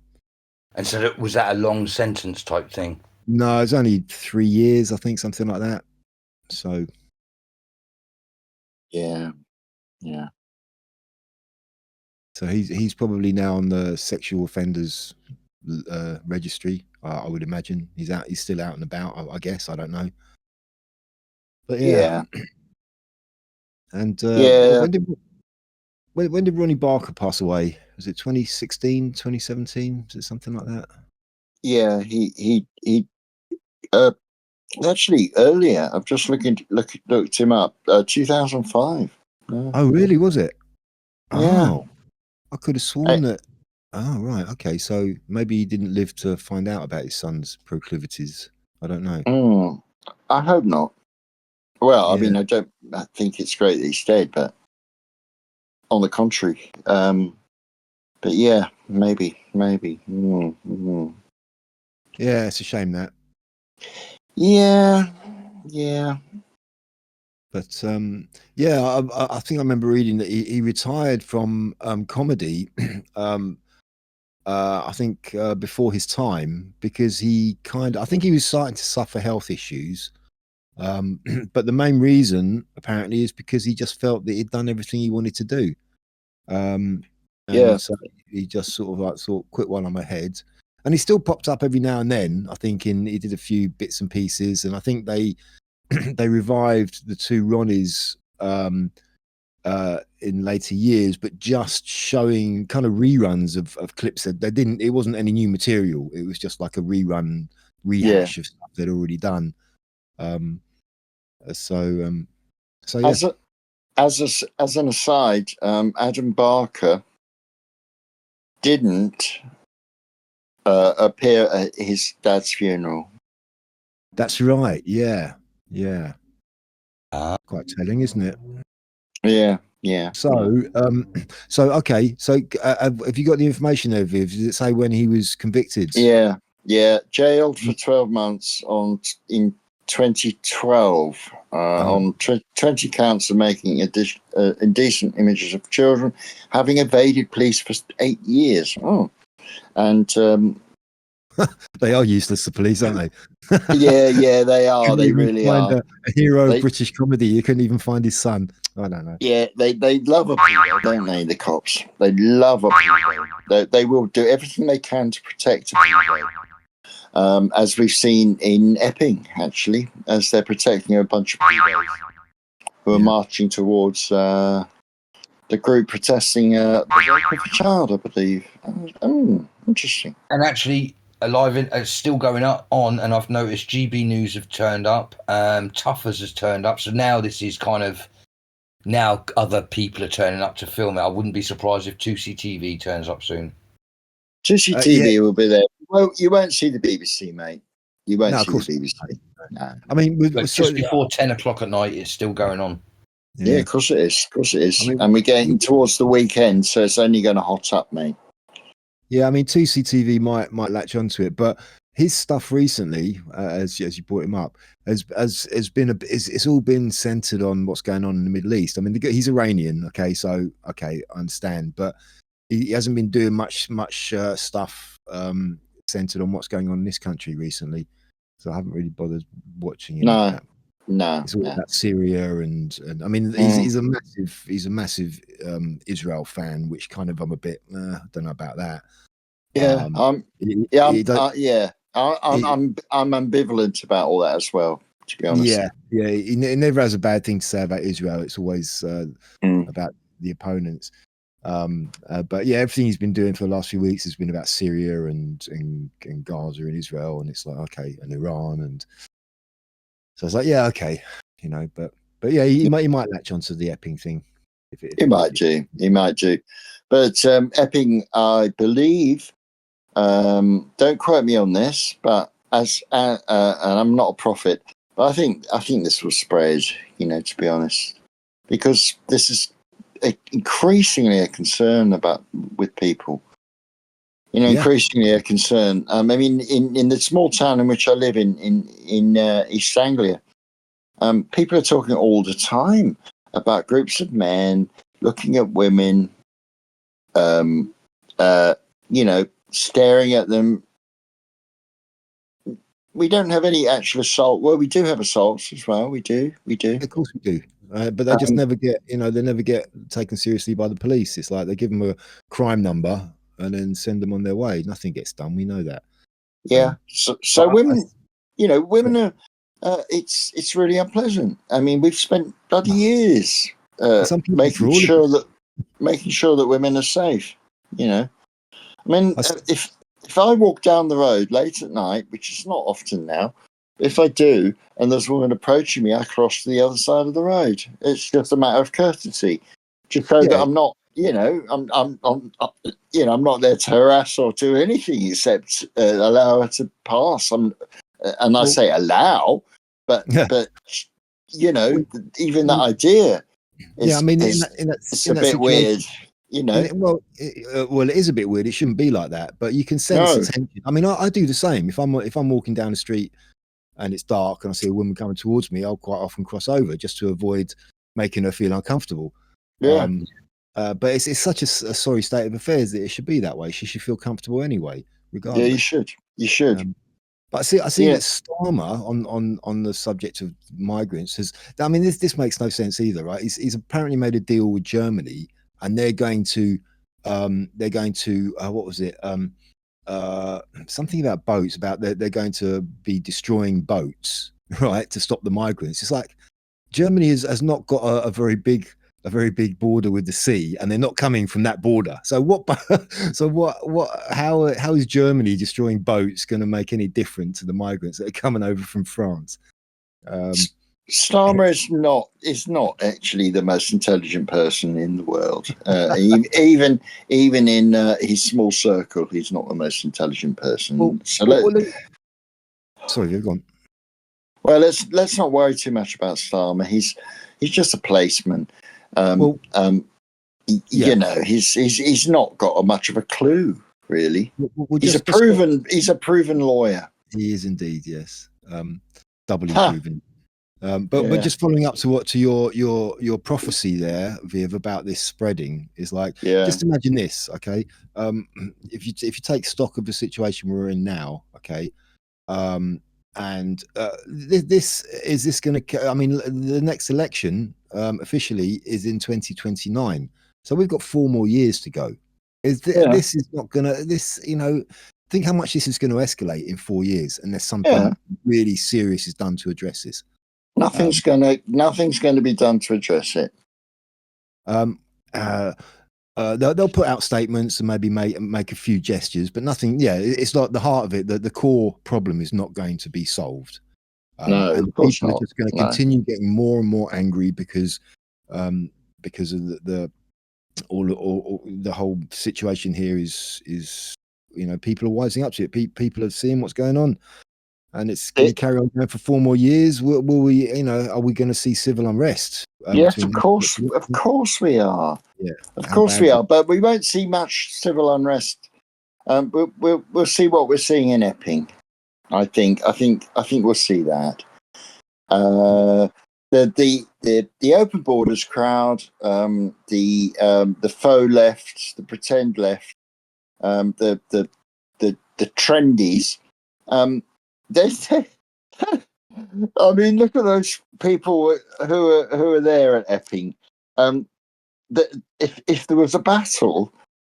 And so was that a long sentence type thing? No, it's only 3 years, I think, something like that. So yeah. So he's probably now on the sexual offenders registry. I would imagine he's still out and about. I guess, I don't know. But yeah. And when did Ronnie Barker pass away? Was it 2016, 2017? Was it something like that? Yeah, he actually earlier. I've just looked him up. 2005. Oh, really? Was it? Yeah. Oh, I could have sworn that. Oh, right. Okay, so maybe he didn't live to find out about his son's proclivities. I don't know. I hope not. Well, I mean, I think it's great that he's dead, but on the contrary. But yeah, maybe. Yeah, it's a shame that. Yeah. But I think I remember reading that he retired from comedy I think before his time, because I think he was starting to suffer health issues. But the main reason apparently is because he just felt that he'd done everything he wanted to do. And so he just sort of thought, quit while I'm ahead. And he still popped up every now and then. I think he did a few bits and pieces, and I think they they revived the two Ronnies in later years, but just showing kind of reruns of clips that it wasn't any new material. It was just like a rehash of stuff they'd already done. So yeah. As an aside, Adam Barker didn't appear at his dad's funeral. That's right. Yeah. Quite telling, isn't it? Yeah. So, okay. So, have you got the information there, Viv? Does it say when he was convicted? Yeah. Jailed for 12 months in 2012 on 20 counts of making indecent images of children, having evaded police for 8 years. And they are useless, the police, aren't they? yeah, they are. They really are. A hero of British comedy. You couldn't even find his son. I don't know. Yeah, they love a pedo, don't they? The cops. They love a pedo. They will do everything they can to protect a pedo. As we've seen in Epping, actually, as they're protecting a bunch of pedos who are marching towards the group protesting the rape of a child, I believe. Interesting. And actually, it's still going on, and I've noticed GB News have turned up, Tuffers has turned up, so now this is kind of, now other people are turning up to film it. I wouldn't be surprised if 2CTV turns up soon. 2CTV will be there. Well, you won't see the BBC, mate. You won't see the BBC. No. I mean, just before 10 o'clock at night, it's still going on. Yeah, of course it is. I mean, and we're getting towards the weekend, so it's only going to hot up, mate. Yeah, I mean, 2CTV might latch onto it, but his stuff recently, as you brought him up, has been it's all been centered on what's going on in the Middle East. I mean, he's Iranian, I understand, but he hasn't been doing much stuff centered on what's going on in this country recently. So I haven't really bothered watching it. No, it's all about Syria and I mean, he's a massive Israel fan, which kind of I'm a bit I don't know about that. I'm ambivalent about all that as well, to be honest. Yeah, he never has a bad thing to say about Israel. It's always about the opponents. But yeah, everything he's been doing for the last few weeks has been about Syria and Gaza and Israel, and it's like, okay, and Iran, and so it's like, yeah, okay, but yeah, he might latch onto the Epping thing. He might do. But Epping, I believe, don't quote me on this, but and I'm not a prophet, but I think this will spread, to be honest, because this is increasingly a concern with people. Increasingly a concern. I mean, in the small town in which I live in East Anglia, people are talking all the time about groups of men looking at women, staring at them. We don't have any actual assault. Well, we do have assaults as well. We do. Of course we do. But they just never get, they never get taken seriously by the police. It's like they give them a crime number and then send them on their way. Nothing gets done. We know that. Yeah. So women, women are. It's really unpleasant. I mean, we've spent bloody years making sure that women are safe. I mean, if I walk down the road late at night, which is not often now, if I do, and there's a woman approaching me, I cross to the other side of the road. It's just a matter of courtesy, just so that I'm not, I'm not there to harass or do anything except allow her to pass. I say allow, but even that idea. It's a bit weird. Well, it is a bit weird. It shouldn't be like that, but you can sense the tension. I mean, I do the same. If I'm walking down the street and it's dark and I see a woman coming towards me, I'll quite often cross over just to avoid making her feel uncomfortable. Yeah. but it's such a sorry state of affairs that it should be that way. She should feel comfortable anyway, regardless. Yeah, you should. You should. But I see that Starmer on the subject of migrants has. I mean, this makes no sense either, right? He's apparently made a deal with Germany, and they're going to what was it? Something about boats. About they're going to be destroying boats, right, to stop the migrants. It's like Germany has not got a very big border with the sea, and they're not coming from that border. So how is Germany destroying boats going to make any difference to the migrants that are coming over from France? Starmer is not actually the most intelligent person in the world. Even in his small circle, he's not the most intelligent person. Sorry, you've gone. Well, let's not worry too much about Starmer. He's just a placeman. You know, he's not got much of a clue, really. He's a proven lawyer. He is indeed, yes. Doubly proven. But just following up to your prophecy there, Viv, about this spreading is like, just imagine this, okay? If you take stock of the situation we're in now, okay, and this going to? I mean, the next election officially is in 2029, so we've got 4 more years to go. This is not going to? This, you know, think how much this is going to escalate in 4 years unless something really serious is done to address this. Nothing's going to be done to address it. They'll put out statements and maybe make a few gestures, but nothing. Yeah, it's like the heart of it. The core problem is not going to be solved. No, and of course people not. are just going to continue getting more and more angry because of the whole situation here is you know, people are wising up to it. People are seeing what's going on. And it's going to carry on for 4 more years. Will we, you know, are we going to see civil unrest? Yes, of course we are. Yeah, of course we are. But we won't see much civil unrest. We'll see what we're seeing in Epping. I think we'll see that. The open borders crowd, the faux left, the pretend left, the trendies. I mean, look at those people who are there at Epping. If there was a battle,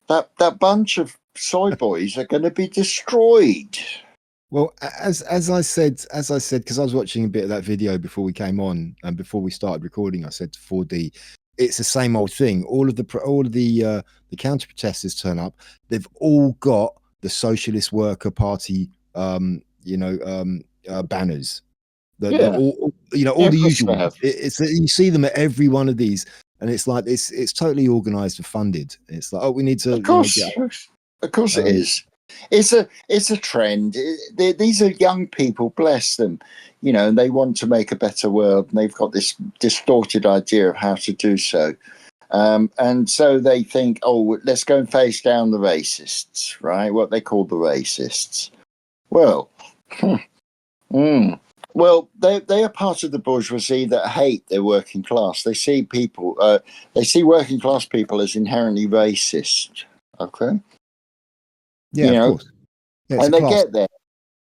that bunch of soy boys are going to be destroyed. Well, as I said, because I was watching a bit of that video before we came on and before we started recording, I said to 4D, it's the same old thing. All of the counter protesters turn up. They've all got the Socialist Worker Party, banners. All the usual ones. It's you see them at every one of these, and it's like it's totally organised and funded. It's like, we need to. Of course it is. It's a trend. These are young people, bless them, you know, and they want to make a better world, and they've got this distorted idea of how to do so. And so they think, let's go and face down the racists, right? What they call the racists. Well, well, they are part of the bourgeoisie that hate their working class. They see working class people as inherently racist. Okay. Yeah, of course. Yeah, and they get there.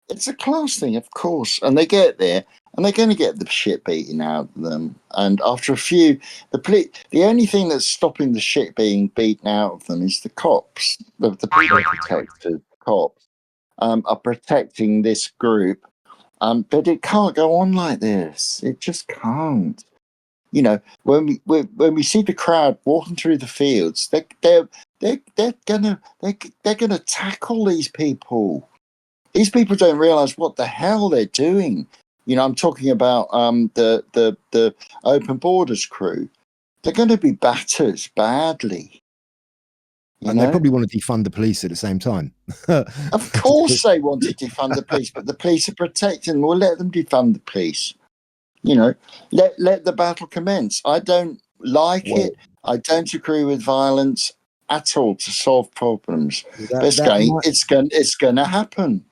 It's a class thing, of course. And they get there, and they're going to get the shit beaten out of them. And after a few, the only thing that's stopping the shit being beaten out of them is the cops. The people protected cops are protecting this group. But it can't go on like this. It just can't. You know, when we see the crowd walking through the fields, they're gonna tackle these people. These people don't realise what the hell they're doing. You know, I'm talking about the open borders crew. They're going to be battered badly. And they probably want to defund the police at the same time. Of course they want to defund the police, but the police are protecting them. We'll let them defund the police. You know, let the battle commence. I don't like it. I don't agree with violence at all to solve problems. It's going to happen.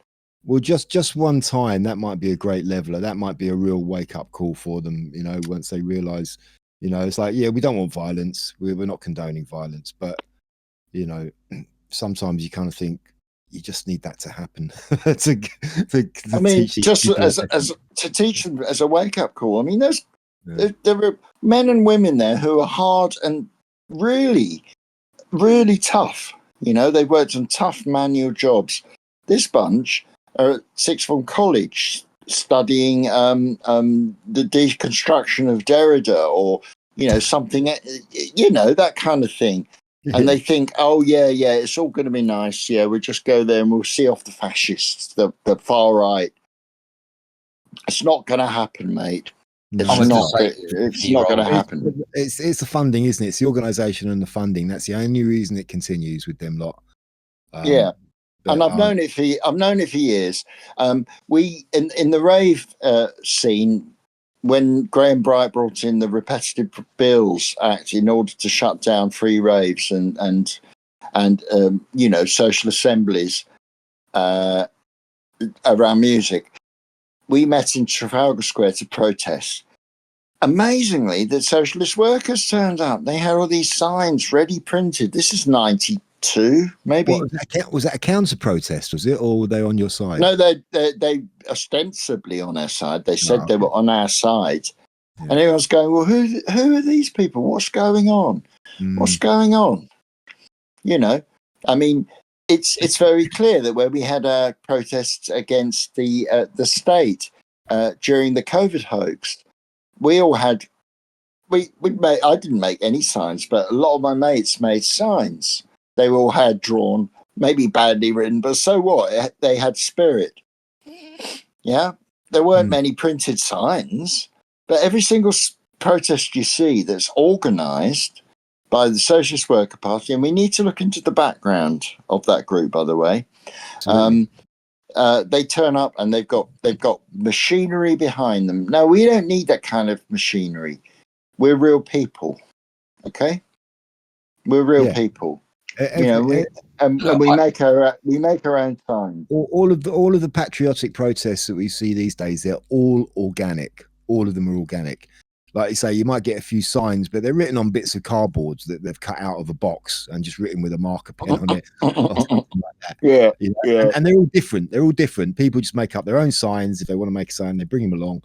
Well, just one time, that might be a great leveler. That might be a real wake up call for them. You know, once they realise, You know, it's like, yeah, we don't want violence. We're not condoning violence, but you know, sometimes you kind of think you just need that to happen to I mean, teach these just people as to teach them as a wake up call. I mean, there are men and women there who are hard and really, really tough. You know, they've worked on tough manual jobs. This bunch are at sixth form college studying the deconstruction of Derrida, or you know, something, you know, that kind of thing. And they think, oh yeah, it's all going to be nice. Yeah, we'll just go there and we'll see off the fascists, the far right. It's not going to happen, mate. No, It's not going to happen. It's the funding, isn't it? It's the organisation and the funding. That's the only reason it continues with them lot. Yeah, and I've known it for years. We in the rave scene, when Graham Bright brought in the Repetitive Bills Act in order to shut down free raves and you know, social assemblies around music, we met in Trafalgar Square to protest. Amazingly, the socialist workers turned up. They had all these signs ready printed. This is 92, maybe. Was that a counter protest? Was it, or were they on your side? No, they ostensibly on our side. They said they were on our side, and everyone's going, "Well, who are these people? What's going on? What's going on?" You know, I mean, it's very clear that where we had protests against the state during the COVID hoax, we all had we made. I didn't make any signs, but a lot of my mates made signs. They all had drawn, maybe badly written, but so what? They had spirit. Yeah, there weren't many printed signs, but every single protest you see that's organised by the Socialist Worker Party, and we need to look into the background of that group, by the way. They turn up and they've got machinery behind them. No, we don't need that kind of machinery. We're real people, okay? We're real people. You know, we make our own time. All of the patriotic protests that we see these days, they're all organic. All of them are organic. Like you say, you might get a few signs, but they're written on bits of cardboards that they've cut out of a box and just written with a marker pen on it. Like that. Yeah, you know? And they're all different. They're all different. People just make up their own signs. If they want to make a sign, they bring them along.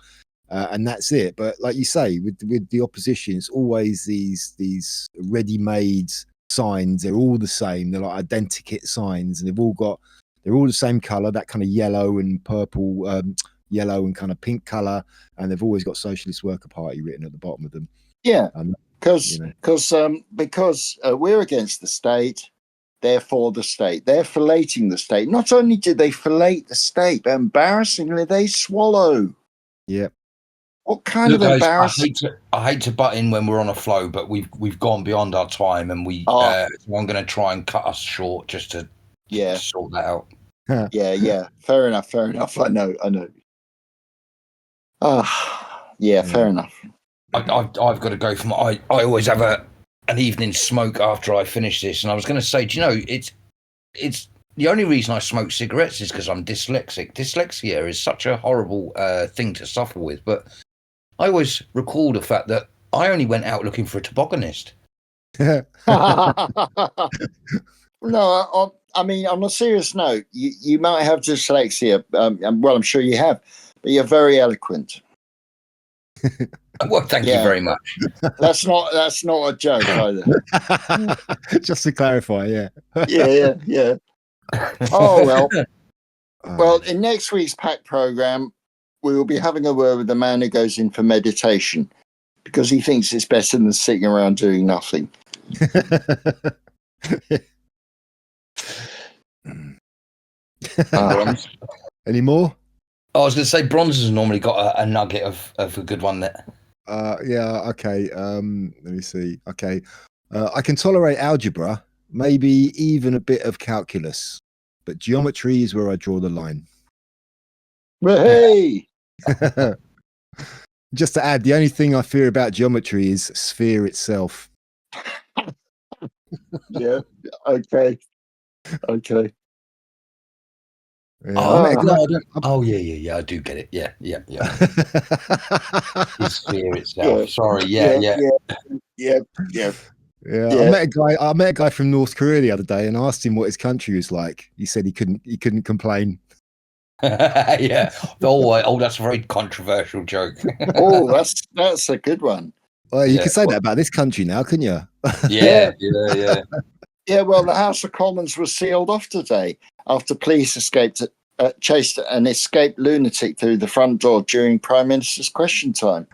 And that's it. But like you say, with the opposition, it's always these ready-made signs. They're all the same. They're like identikit signs, and they're all the same color, that kind of yellow and purple, yellow and kind of pink color, and they've always got Socialist Worker Party written at the bottom of them. Yeah, because we're against the state, therefore the state. They're filleting the state. Not only do they fillet the state, but embarrassingly they swallow. Yeah. What kind of embarrassing? I hate to butt in when we're on a flow, but we've gone beyond our time, and I'm going to try and cut us short just to sort that out. Yeah. Fair enough. I know. Fair enough. I've got to go from. I always have an evening smoke after I finish this, and I was going to say, do you know, it's the only reason I smoke cigarettes is because I'm dyslexic. Dyslexia is such a horrible thing to suffer with, but I always recall the fact that I only went out looking for a tobogganist. No, I mean, on a serious note, you might have dyslexia. Well, I'm sure you have, but you're very eloquent. Well, thank you very much. That's not a joke either. Just to clarify, yeah. Oh well. Well, in next week's pack program, we will be having a word with the man who goes in for meditation because he thinks it's better than sitting around doing nothing. Any more? I was going to say bronze has normally got a nugget of a good one there. Okay. Let me see. Okay. I can tolerate algebra, maybe even a bit of calculus, but geometry is where I draw the line. Hey! Just to add, the only thing I fear about geometry is sphere itself. Yeah. Okay. Yeah, Oh, I met a no, guy. I don't. Oh, yeah. I do get it. Yeah. His fear Yeah, itself. Sorry. yeah, Yeah. yeah, yeah. Yeah, I met a guy from North Korea the other day, and asked him what his country was like. He said he couldn't complain. Yeah. Oh, that's a very controversial joke. Oh, that's a good one. Well, you Yeah. could say that about this country now, couldn't you? Yeah. Yeah, well, the House of Commons was sealed off today after police chased an escaped lunatic through the front door during Prime Minister's question time.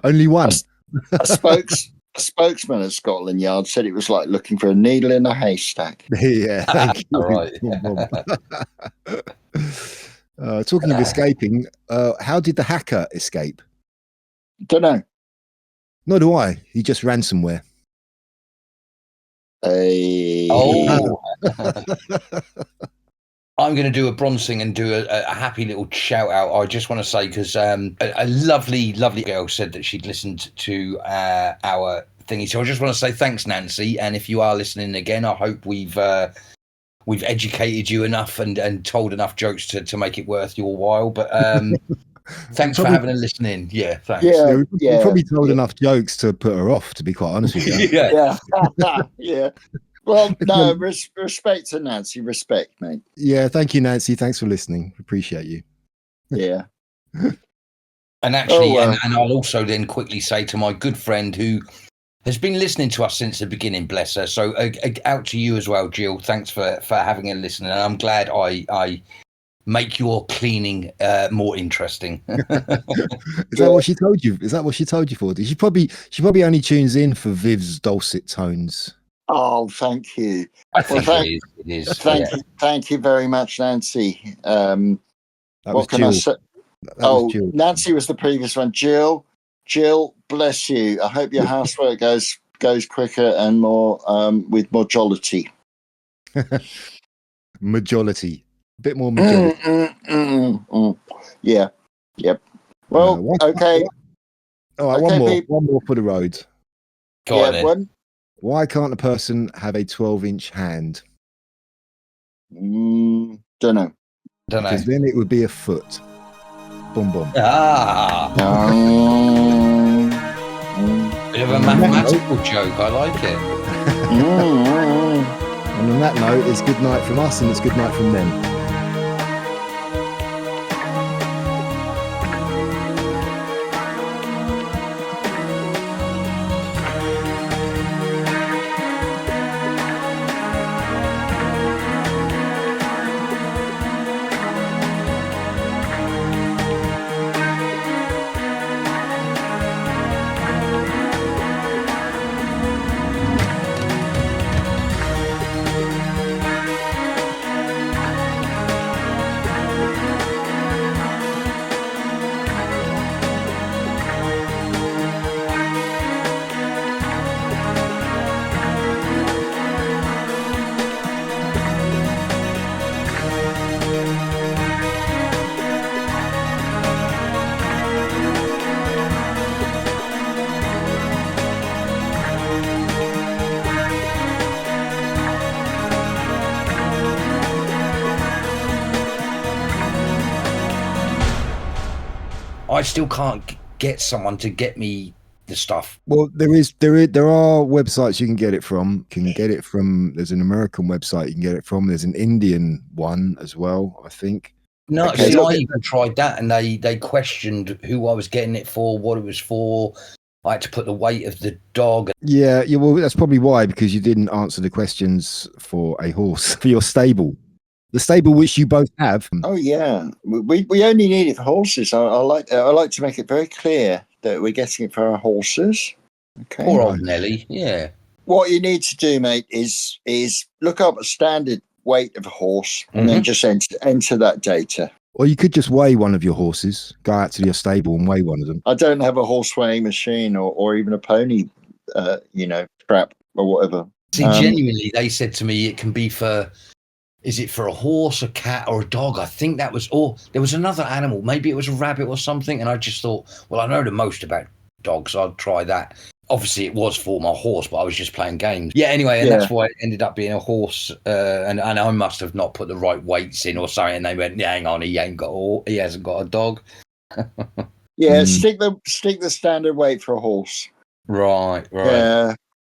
Only one. A spokesman at Scotland Yard said it was like looking for a needle in a haystack. Yeah, thank you. All right. Talking of escaping, how did the hacker escape? Don't know. Nor do I. He just ransomware. Oh. I'm going to do a bronzing and do a happy little shout out. I just want to say, because a lovely girl said that she'd listened to our thingy. So I just want to say thanks, Nancy. And if you are listening again, I hope we've educated you enough and told enough jokes to make it worth your while. But thanks for having a listen in. Yeah, thanks. Yeah, we probably told enough jokes to put her off, to be quite honest with you. Yeah. Well, no, respect to Nancy. Respect, mate. Yeah, thank you, Nancy. Thanks for listening. Appreciate you. Yeah. And actually, and I'll also then quickly say to my good friend who has been listening to us since the beginning, bless her. So out to you as well, Jill. Thanks for having a listen. And I'm glad I make your cleaning more interesting. Is that what she told you? Is that what she told you for? She probably only tunes in for Viv's dulcet tones. Oh, thank you. I think it is. Thank you very much, Nancy. What can I say? Nancy was the previous one. Jill, bless you. I hope your housework goes quicker and more with more jollity. Majority. A bit more majority. Yeah. Yep. Well, okay. All right, one more for the road. Go on then. Why can't a person have a 12-inch hand? Don't know. Because then it would be a foot. Boom, boom. Bit of a mathematical joke. I like it. And on that note, it's good night from us and it's good night from them. I still can't get someone to get me the stuff. Well, there are websites you can get it from. There's an American website you can get it from. There's an Indian one as well, I think. No, I even tried that, and they questioned who I was getting it for, what it was for. I had to put the weight of the dog. Yeah. Well, that's probably why, because you didn't answer the questions for a horse for your stable. The stable which you both have. Oh yeah, we only need it for horses. I like to make it very clear that we're getting it for our horses. Okay. Poor old Nelly. Yeah. What you need to do, mate, is look up a standard weight of a horse and then just enter that data. Or you could just weigh one of your horses. Go out to your stable and weigh one of them. I don't have a horse weighing machine or even a pony, trap or whatever. See, genuinely, they said to me it can be for. Is it for a horse, a cat, or a dog? I think that was, or there was another animal. Maybe it was a rabbit or something. And I just thought, well, I know the most about dogs. I'll try that. obviously it was for my horse, but I was just playing games. Yeah, anyway, and that's why it ended up being a horse. And I must have not put the right weights in or something. And they went, yeah, hang on, he hasn't got a dog. Yeah, stick the standard weight for a horse. Right. Yeah,